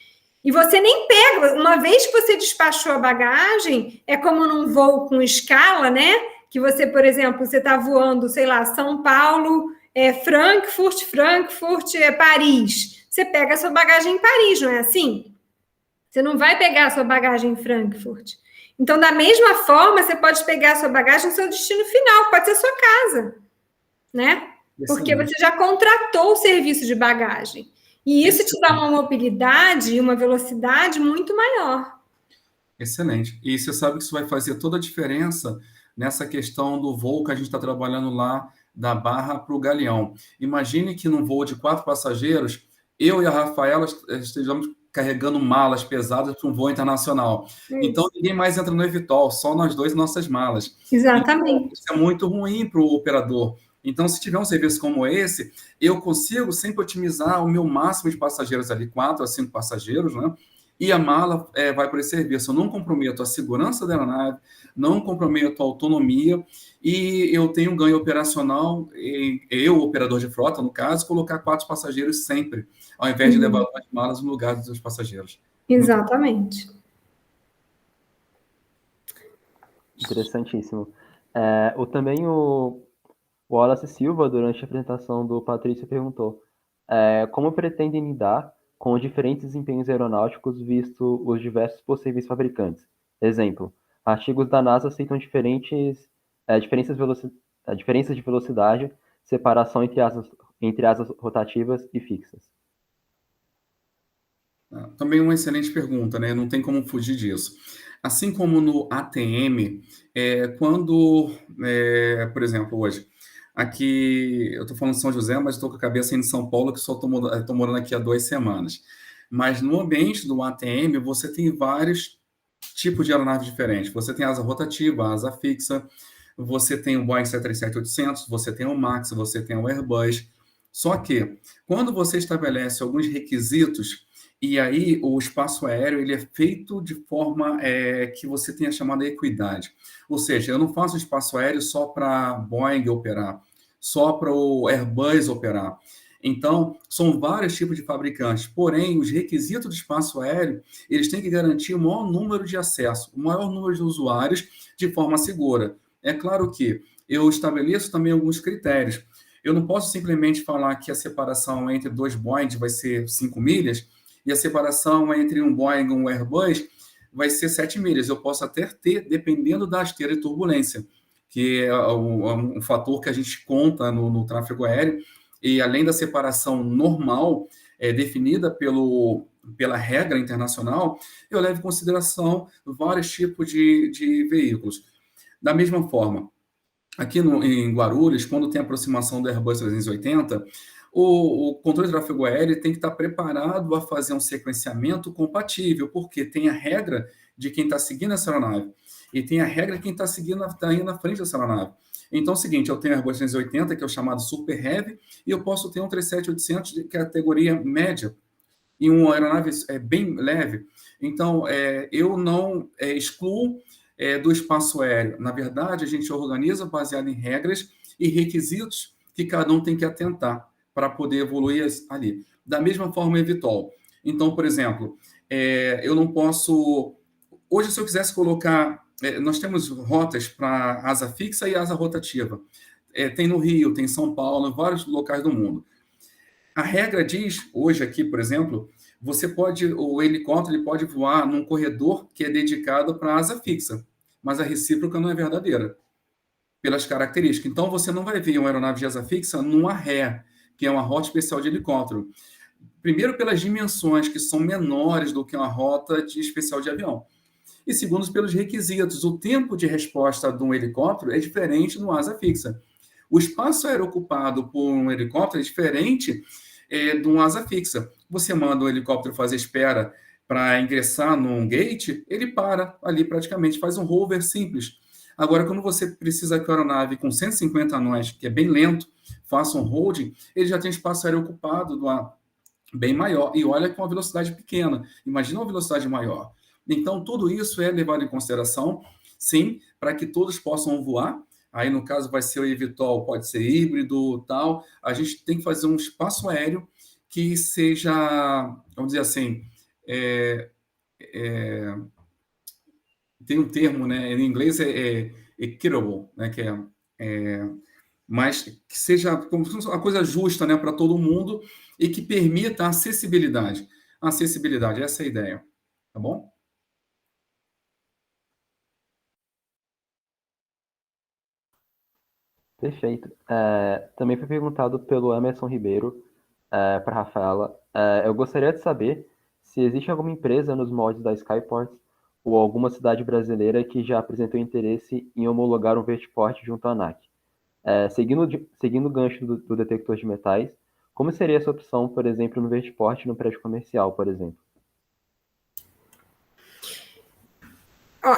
Speaker 4: E você nem pega, uma vez que você despachou a bagagem, é como num voo com escala, né? Que você, por exemplo, você está voando, sei lá, São Paulo, Frankfurt, Paris. Você pega a sua bagagem em Paris, não é assim? Você não vai pegar a sua bagagem em Frankfurt. Então, da mesma forma, você pode pegar a sua bagagem no seu destino final, pode ser a sua casa, né? Porque você já contratou o serviço de bagagem. E isso te dá uma mobilidade e uma velocidade muito maior.
Speaker 2: Excelente. E você sabe que isso vai fazer toda a diferença nessa questão do voo que a gente está trabalhando lá da Barra para o Galeão. Imagine que num voo de 4 passageiros, eu e a Rafaela estejamos carregando malas pesadas para um voo internacional. Então, ninguém mais entra no eVTOL, só nós dois e nossas malas.
Speaker 4: Exatamente.
Speaker 2: Então, isso é muito ruim para o operador. Então, se tiver um serviço como esse, eu consigo sempre otimizar o meu máximo de passageiros ali, 4 a 5 passageiros, né? E a mala vai para esse serviço. Eu não comprometo a segurança da aeronave, não comprometo a autonomia e eu tenho um ganho operacional, eu, operador de frota, no caso, colocar 4 passageiros sempre, ao invés de levar as malas no lugar dos passageiros.
Speaker 4: Exatamente.
Speaker 1: Interessantíssimo. Também o Wallace Silva, durante a apresentação do Patrício, perguntou como pretendem lidar com os diferentes desempenhos aeronáuticos, visto os diversos possíveis fabricantes. Exemplo, artigos da NASA citam diferenças de velocidade, separação entre asas rotativas e fixas.
Speaker 2: Também uma excelente pergunta, né? Não tem como fugir disso. Assim como no ATM, quando, por exemplo, hoje, aqui, eu estou falando de São José, mas estou com a cabeça em São Paulo, que só estou morando aqui há 2 semanas. Mas no ambiente do ATM, você tem vários tipos de aeronaves diferentes. Você tem asa rotativa, asa fixa, você tem o Boeing 737-800, você tem o MAX, você tem o Airbus. Só que, quando você estabelece alguns requisitos, e aí o espaço aéreo ele é feito de forma que você tenha a chamada equidade. Ou seja, eu não faço espaço aéreo só para Boeing operar, só para o Airbus operar. Então, são vários tipos de fabricantes. Porém, os requisitos do espaço aéreo, eles têm que garantir o maior número de acesso, o maior número de usuários de forma segura. É claro que eu estabeleço também alguns critérios. Eu não posso simplesmente falar que a separação entre 2 Boeing vai ser 5 milhas e a separação entre um Boeing e um Airbus vai ser 7 milhas. Eu posso até ter, dependendo da esteira de turbulência, que é um fator que a gente conta no tráfego aéreo, e além da separação normal, definida pela regra internacional, eu levo em consideração vários tipos de veículos. Da mesma forma, aqui em Guarulhos, quando tem aproximação do Airbus 380, o controle de tráfego aéreo tem que estar preparado a fazer um sequenciamento compatível, porque tem a regra de quem está seguindo essa aeronave e tem a regra de quem está indo na frente dessa aeronave. Então é o seguinte, eu tenho o Airbus 380, que é o chamado Super Heavy, e eu posso ter um 37800 de categoria média, e uma aeronave bem leve. Então, eu não excluo do espaço aéreo. Na verdade, a gente organiza baseado em regras e requisitos que cada um tem que atentar para poder evoluir ali. Da mesma forma, eVTOL. Então, por exemplo, eu não posso... Hoje, se eu quisesse colocar... nós temos rotas para asa fixa e asa rotativa. Tem no Rio, tem em São Paulo, em vários locais do mundo. A regra diz, hoje aqui, por exemplo, o helicóptero ele pode voar num corredor que é dedicado para asa fixa, mas a recíproca não é verdadeira, pelas características. Então, você não vai ver uma aeronave de asa fixa numa ré, que é uma rota especial de helicóptero. Primeiro, pelas dimensões, que são menores do que uma rota especial de avião. E segundo, pelos requisitos. O tempo de resposta de um helicóptero é diferente de uma asa fixa. O espaço aéreo ocupado por um helicóptero é diferente de uma asa fixa. Você manda o helicóptero fazer espera para ingressar num gate, ele para ali praticamente, faz um hover simples. Agora, quando você precisa que a aeronave com 150 nós, que é bem lento, faça um holding, ele já tem espaço aéreo ocupado bem maior. E olha com uma velocidade pequena. Imagina uma velocidade maior. Então, tudo isso é levado em consideração, sim, para que todos possam voar. Aí, no caso, vai ser o eVTOL, pode ser híbrido, tal. A gente tem que fazer um espaço aéreo que seja, vamos dizer assim, tem um termo, né? Em inglês equitable, né? Mas que seja como uma coisa justa, né, para todo mundo e que permita a acessibilidade. A acessibilidade, essa é a ideia. Tá bom?
Speaker 1: Perfeito. Também foi perguntado pelo Emerson Ribeiro para a Rafaela. Eu gostaria de saber se existe alguma empresa nos moldes da Skyports ou alguma cidade brasileira que já apresentou interesse em homologar um vertiport junto à ANAC. Seguindo o gancho do detector de metais, como seria essa opção, por exemplo, no vertiport no prédio comercial, por exemplo?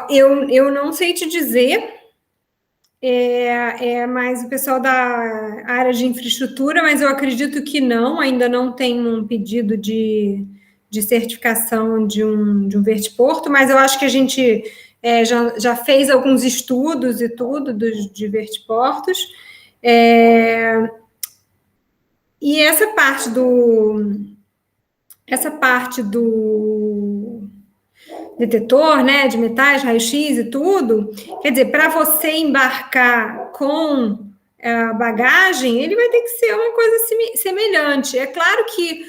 Speaker 4: Eu não sei te dizer, mais o pessoal da área de infraestrutura, mas eu acredito que não, ainda não tem um pedido de certificação de um vertiporto, mas eu acho que a gente já fez alguns estudos e tudo de vertiportos, e essa parte do detetor, né, de metais, raio-x e tudo, quer dizer, para você embarcar com a bagagem, ele vai ter que ser uma coisa semelhante. É claro que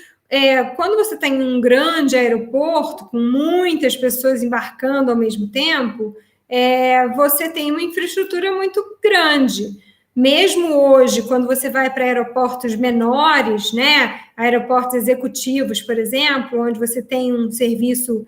Speaker 4: quando você tem um grande aeroporto, com muitas pessoas embarcando ao mesmo tempo, você tem uma infraestrutura muito grande. Mesmo hoje, quando você vai para aeroportos menores, né, aeroportos executivos, por exemplo, onde você tem um serviço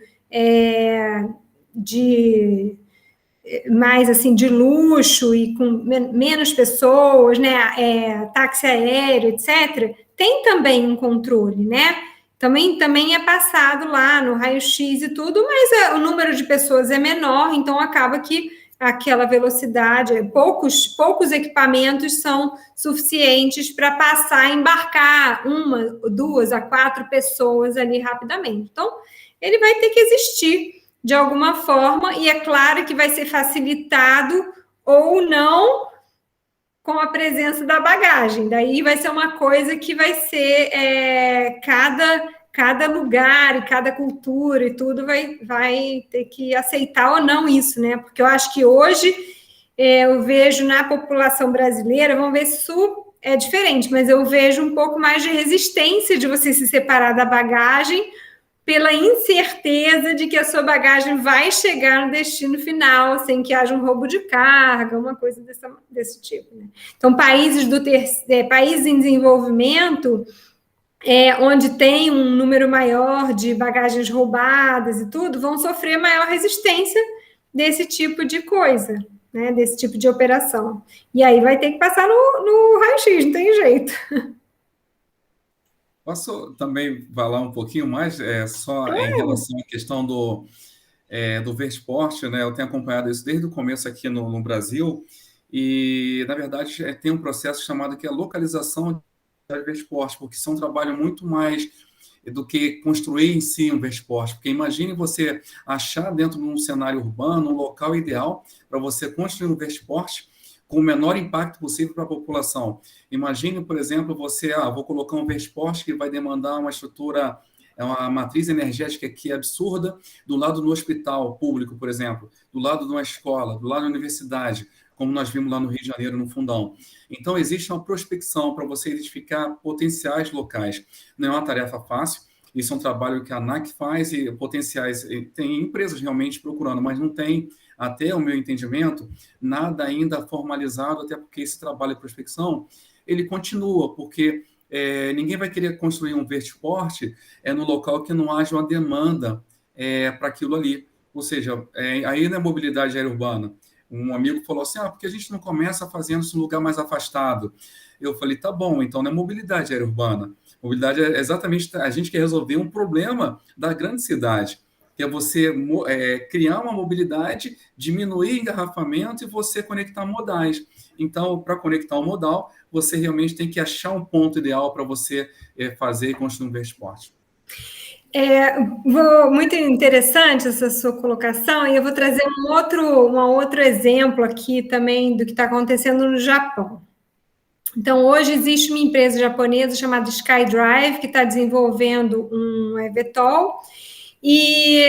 Speaker 4: mais assim de luxo e com menos pessoas, né? Táxi aéreo, etc., tem também um controle, né? Também é passado lá no raio-x e tudo, mas o número de pessoas é menor, então acaba que aquela velocidade, poucos equipamentos são suficientes para passar, embarcar 1, 2 a 4 pessoas ali rapidamente. Então, ele vai ter que existir de alguma forma, e é claro que vai ser facilitado ou não com a presença da bagagem. Daí vai ser uma coisa que vai ser cada lugar e cada cultura e tudo vai ter que aceitar ou não isso, né? Porque eu acho que hoje eu vejo na população brasileira, vamos ver se isso é diferente, mas eu vejo um pouco mais de resistência de você se separar da bagagem pela incerteza de que a sua bagagem vai chegar no destino final sem que haja um roubo de carga, uma coisa desse tipo. Né? Então, países em desenvolvimento, onde tem um número maior de bagagens roubadas e tudo, vão sofrer maior resistência desse tipo de coisa, né? Desse tipo de operação. E aí vai ter que passar no raio-x, não tem jeito.
Speaker 2: Posso também falar um pouquinho mais, só em relação à questão do Versport, né? Eu tenho acompanhado isso desde o começo aqui no Brasil, e, na verdade, tem um processo chamado que é a localização de Versport, porque isso é um trabalho muito mais do que construir em si um Versport, porque imagine você achar dentro de um cenário urbano um local ideal para você construir um Versport com o menor impacto possível para a população. Imagine, por exemplo, você, vou colocar um Versport que vai demandar uma estrutura, uma matriz energética aqui absurda, do lado do hospital público, por exemplo, do lado de uma escola, do lado da universidade, como nós vimos lá no Rio de Janeiro, no Fundão. Então, existe uma prospecção para você identificar potenciais locais. Não é uma tarefa fácil, isso é um trabalho que a ANAC faz, e potenciais, tem empresas realmente procurando, mas não tem, até o meu entendimento, nada ainda formalizado, até porque esse trabalho de prospecção, ele continua, porque ninguém vai querer construir um Versport no local que não haja uma demanda para aquilo ali. Ou seja, aí na mobilidade aérea urbana, um amigo falou assim, porque a gente não começa fazendo isso em um lugar mais afastado? Eu falei, tá bom, então não é mobilidade aérea urbana. Mobilidade é exatamente a gente quer resolver um problema da grande cidade, que é você criar uma mobilidade, diminuir engarrafamento e você conectar modais. Então, para conectar um modal, você realmente tem que achar um ponto ideal para você fazer e construir um Versport.
Speaker 4: Muito interessante essa sua colocação, e eu vou trazer um outro exemplo aqui também do que está acontecendo no Japão. Então, hoje existe uma empresa japonesa chamada SkyDrive, que está desenvolvendo um eVTOL, e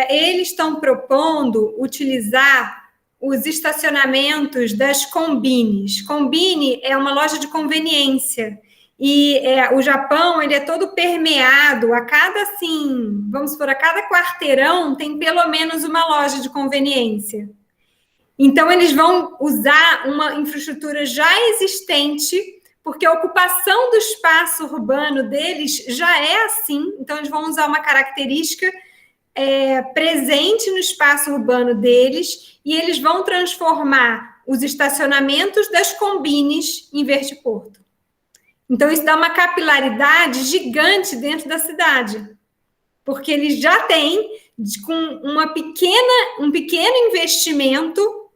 Speaker 4: eles estão propondo utilizar os estacionamentos das Combines. Combine é uma loja de conveniência, e o Japão, ele é todo permeado, a cada, assim, vamos supor, a cada quarteirão tem pelo menos uma loja de conveniência. Então, eles vão usar uma infraestrutura já existente, porque a ocupação do espaço urbano deles já é assim, então eles vão usar uma característica presente no espaço urbano deles, e eles vão transformar os estacionamentos das Combines em Vertiporto. Então, isso dá uma capilaridade gigante dentro da cidade, porque eles já têm, com um pequeno investimento,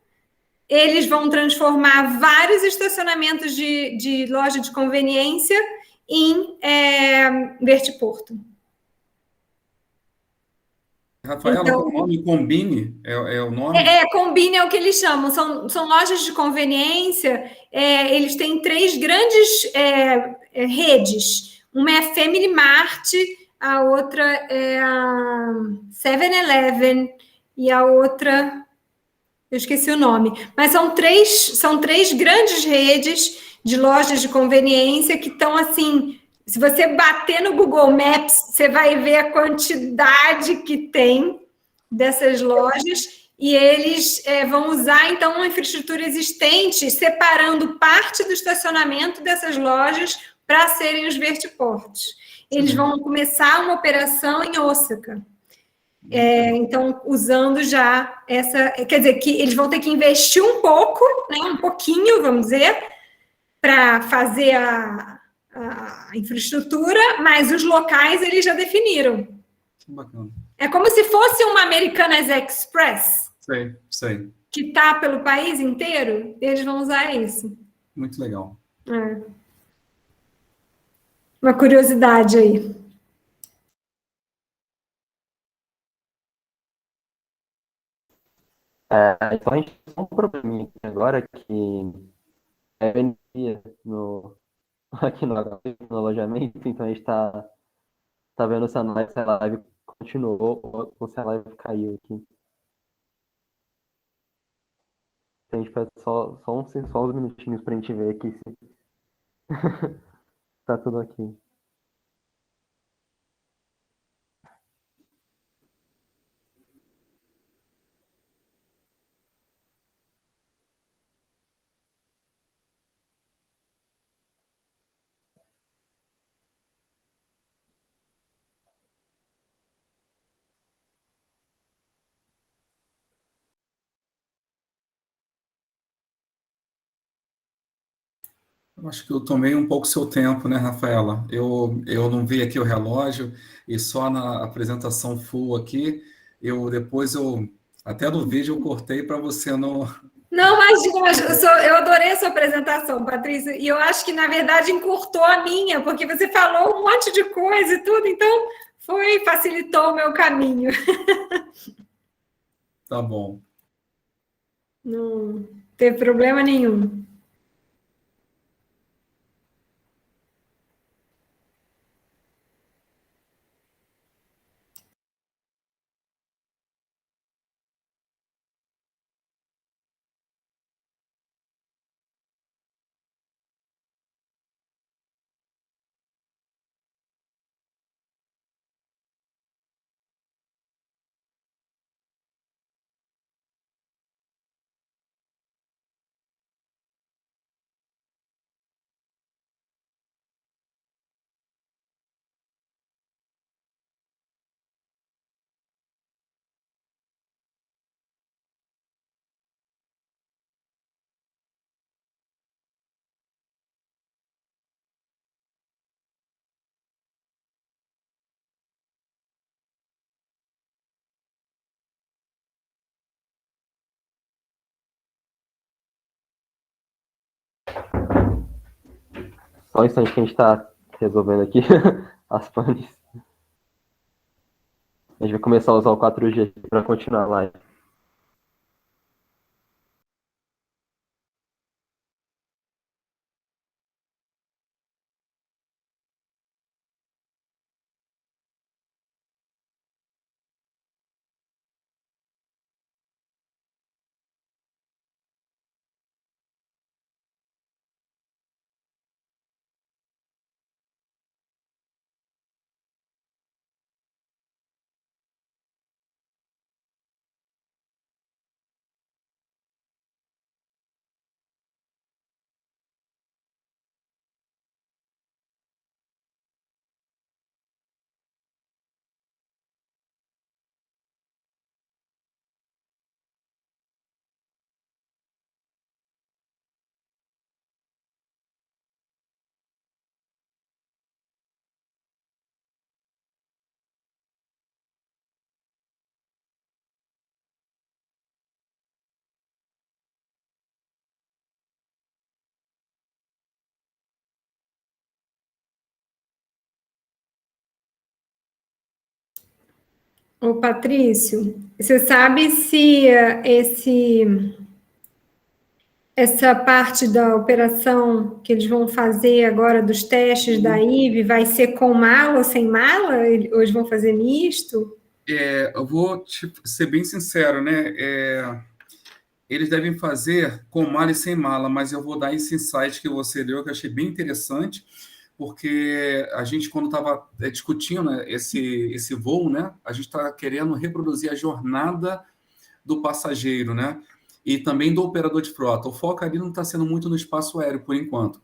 Speaker 4: eles vão transformar vários estacionamentos de loja de conveniência em Vertiporto.
Speaker 2: Rafaela, então, o nome Combine é o nome?
Speaker 4: Combine é o que eles chamam, são lojas de conveniência, eles têm 3 grandes redes, uma é a Family Mart, a outra é a 7-Eleven e a outra, eu esqueci o nome, mas são três grandes redes de lojas de conveniência que estão assim, se você bater no Google Maps, você vai ver a quantidade que tem dessas lojas, e eles vão usar, então, uma infraestrutura existente, separando parte do estacionamento dessas lojas para serem os vertiportos. Eles vão começar uma operação em Osaka. Então, usando já essa... Quer dizer, que eles vão ter que investir um pouco, né, um pouquinho, vamos dizer, para fazer a infraestrutura, mas os locais eles já definiram.
Speaker 2: Que bacana.
Speaker 4: É como se fosse uma Americanas Express.
Speaker 2: Sei.
Speaker 4: Que está pelo país inteiro, eles vão usar isso.
Speaker 2: Muito legal.
Speaker 4: Uma curiosidade aí.
Speaker 1: Então a gente tem um probleminha aqui agora que energia aqui no alojamento, então a gente está vendo se a live continuou ou se a live caiu aqui. A gente pede só uns minutinhos para a gente ver aqui se tá tudo aqui.
Speaker 2: Eu acho que eu tomei um pouco seu tempo, né, Rafaela? Eu não vi aqui o relógio e só na apresentação full aqui, depois até no vídeo eu cortei para você não.
Speaker 4: Não, imagina, mas eu adorei a sua apresentação, Patrícia, e eu acho que, na verdade, encurtou a minha, porque você falou um monte de coisa e tudo, então facilitou o meu caminho.
Speaker 2: Tá bom.
Speaker 4: Não teve problema nenhum.
Speaker 1: Só um instante que a gente está resolvendo aqui as panes. A gente vai começar a usar o 4G para continuar a live.
Speaker 4: Ô, Patrício, você sabe se essa parte da operação que eles vão fazer agora dos testes da IVE vai ser com mala ou sem mala? Ou eles vão fazer misto?
Speaker 2: Eu vou ser bem sincero, né? Eles devem fazer com mala e sem mala, mas eu vou dar esse insight que você deu, que eu achei bem interessante, porque a gente, quando estava discutindo, né, esse voo, né, a gente está querendo reproduzir a jornada do passageiro, né, e também do operador de frota. O foco ali não está sendo muito no espaço aéreo, por enquanto.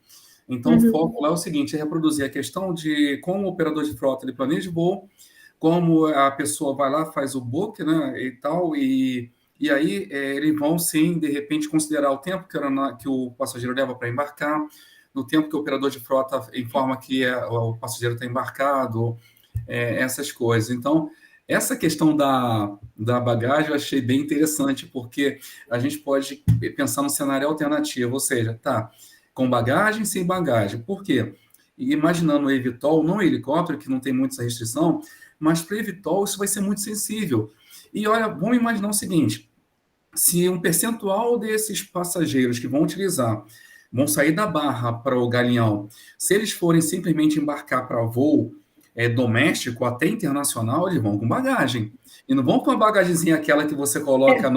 Speaker 2: Então, o foco lá é o seguinte, é reproduzir a questão de como o operador de frota ele planeja o voo, como a pessoa vai lá, faz o book, né, e tal, e aí eles vão, sim, de repente, considerar o tempo que o passageiro leva para embarcar, no tempo que o operador de frota informa que o passageiro está embarcado, essas coisas. Então, essa questão da bagagem eu achei bem interessante, porque a gente pode pensar num cenário alternativo, ou seja, tá, com bagagem, sem bagagem. Por quê? Imaginando o eVTOL, não o helicóptero, que não tem muita restrição, mas para o eVTOL isso vai ser muito sensível. E olha, vamos imaginar o seguinte, se um percentual desses passageiros que vão utilizar vão sair da Barra para o Galeão, se eles forem simplesmente embarcar para voo doméstico, até internacional, eles vão com bagagem. E não vão com a bagagemzinha aquela que você coloca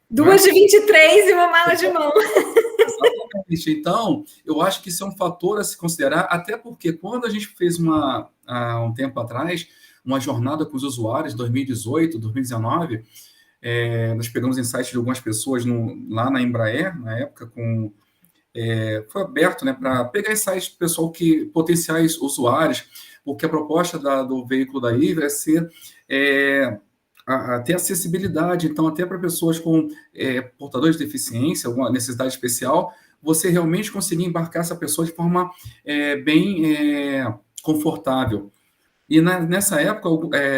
Speaker 4: 2 de 23 e uma mala de mão.
Speaker 2: Exatamente. Então, eu acho que isso é um fator a se considerar, até porque quando a gente fez há um tempo atrás, uma jornada com os usuários, 2018, 2019, nós pegamos insights de algumas pessoas lá na Embraer, na época, foi aberto, né, para pegar insights do pessoal potenciais usuários, porque a proposta do veículo da Hydra é ser ter acessibilidade, então até para pessoas com portadores de deficiência, alguma necessidade especial, você realmente conseguir embarcar essa pessoa de forma bem confortável. E nessa época,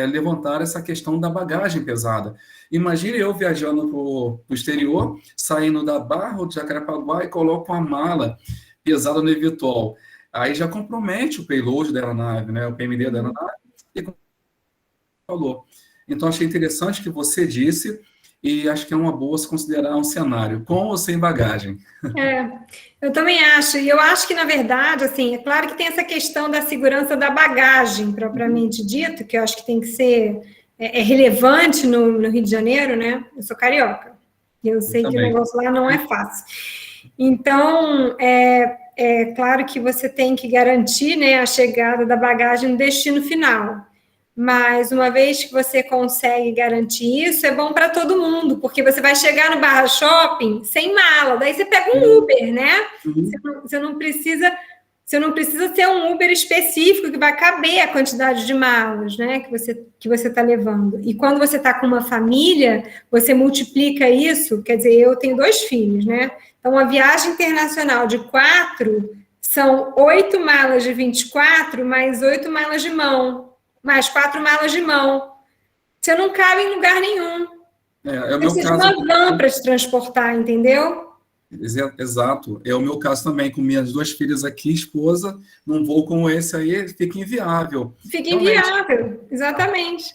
Speaker 2: levantaram essa questão da bagagem pesada. Imagine eu viajando para o exterior, saindo da Barra ou de Jacarepaguá e coloco uma mala pesada no eVTOL. Aí já compromete o payload da aeronave, né, o PMD da aeronave, e como falou. Então, achei interessante o que você disse, e acho que é uma boa se considerar um cenário, com ou sem bagagem.
Speaker 4: Eu também acho, e eu acho que, na verdade, assim, é claro que tem essa questão da segurança da bagagem, propriamente dito, que eu acho que tem que ser relevante no Rio de Janeiro, né? Eu sou carioca, e eu sei que o negócio lá não é fácil. Então, é claro que você tem que garantir, né, a chegada da bagagem no destino final. Mas uma vez que você consegue garantir isso, é bom para todo mundo, porque você vai chegar no Barra Shopping sem mala, daí você pega um Uber, né? Você não precisa ter um Uber específico que vai caber a quantidade de malas, né, que você está levando. E quando você está com uma família, você multiplica isso, quer dizer, eu tenho 2 filhos, né? Então, uma viagem internacional de 4 são 8 malas de 24, mais 8 malas de mão. Mais 4 malas de mão. Você não cabe em lugar nenhum.
Speaker 2: Você
Speaker 4: precisa de uma van para te transportar, entendeu?
Speaker 2: Exato. É o meu caso também, com minhas 2 filhas aqui, esposa, num voo como esse aí, fica inviável.
Speaker 4: Fica inviável, exatamente.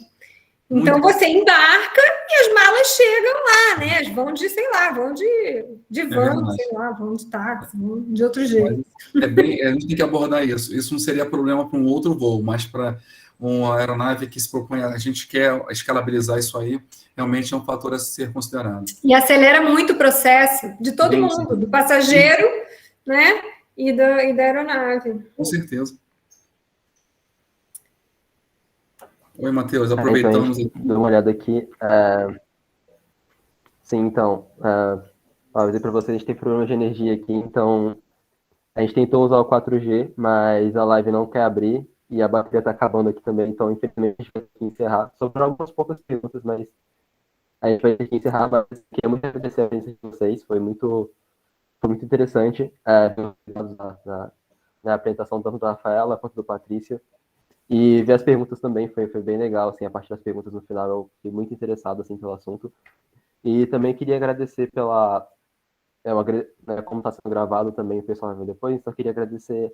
Speaker 4: Então, você embarca e as malas chegam lá, né? Vão de, sei lá, vão de van, sei lá, vão de táxi, vão de outro jeito.
Speaker 2: A gente tem que abordar isso. Isso não seria problema para um outro voo, mas para uma aeronave que se propõe, a gente quer escalabilizar isso aí, realmente é um fator a ser considerado.
Speaker 4: E acelera muito o processo de todo mundo, do passageiro, né, e da aeronave.
Speaker 2: Com certeza. Oi, Matheus, aproveitamos...
Speaker 1: Dá uma olhada aqui. Sim, então, vou dizer para vocês, a gente tem problema de energia aqui, então a gente tentou usar o 4G, mas a live não quer abrir, e a bateria está acabando aqui também, então infelizmente a gente vai ter que encerrar. Sobraram algumas poucas perguntas, mas a gente vai ter que encerrar. Mas queria muito agradecer a presença de vocês, foi muito interessante na apresentação tanto da Rafaela quanto do Patrícia. E ver as perguntas também foi bem legal, assim, a parte das perguntas no final eu fiquei muito interessado, assim, pelo assunto. E também queria agradecer como está sendo gravado também, o pessoal vai ver depois, então queria agradecer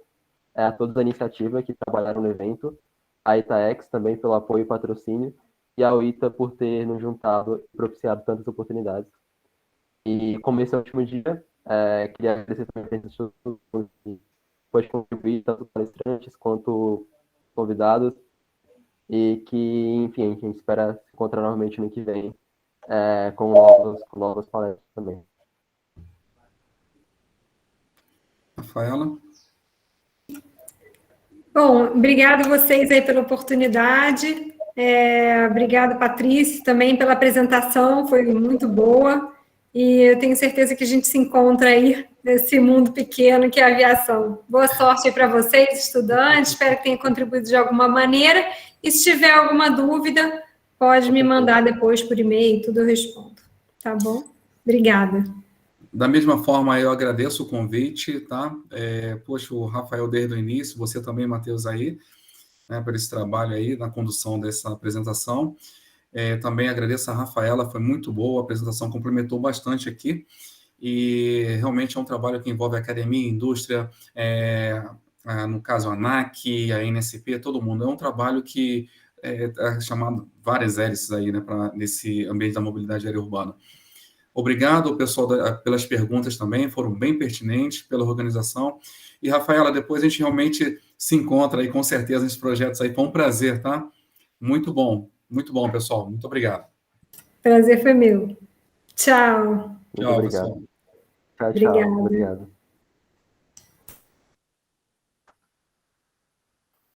Speaker 1: a todos da iniciativa que trabalharam no evento, a Itaex também pelo apoio e patrocínio, e a UITA por ter nos juntado e propiciado tantas oportunidades. E como esse é o último dia, queria agradecer também a presença de todo mundo que pode contribuir, tanto palestrantes quanto convidados, e que, enfim, a gente espera se encontrar novamente no que vem com novas palestras também.
Speaker 2: Rafaela?
Speaker 4: Bom, obrigado a vocês aí pela oportunidade, obrigado, Patrícia, também pela apresentação, foi muito boa, e eu tenho certeza que a gente se encontra aí nesse mundo pequeno que é a aviação. Boa sorte aí para vocês, estudantes, espero que tenha contribuído de alguma maneira, e se tiver alguma dúvida, pode me mandar depois por e-mail, tudo eu respondo, tá bom? Obrigada.
Speaker 2: Da mesma forma, eu agradeço o convite, tá? Poxa, o Rafael desde o início, você também, Matheus, aí, né, por esse trabalho aí, na condução dessa apresentação. Também agradeço a Rafaela, foi muito boa, a apresentação complementou bastante aqui, e realmente é um trabalho que envolve academia, indústria, no caso a ANAC, a NSP, todo mundo. É um trabalho que é chamado várias hélices aí, né, nesse ambiente da mobilidade aérea urbana. Obrigado, pessoal, pelas perguntas também, foram bem pertinentes, pela organização. E, Rafaela, depois a gente realmente se encontra aí, com certeza, nesses projetos aí. Foi um prazer, tá? Muito bom, pessoal. Muito obrigado.
Speaker 4: Prazer foi meu. Tchau.
Speaker 1: Muito obrigado.
Speaker 2: pessoal.
Speaker 1: Tchau,
Speaker 4: Obrigada.
Speaker 1: obrigado.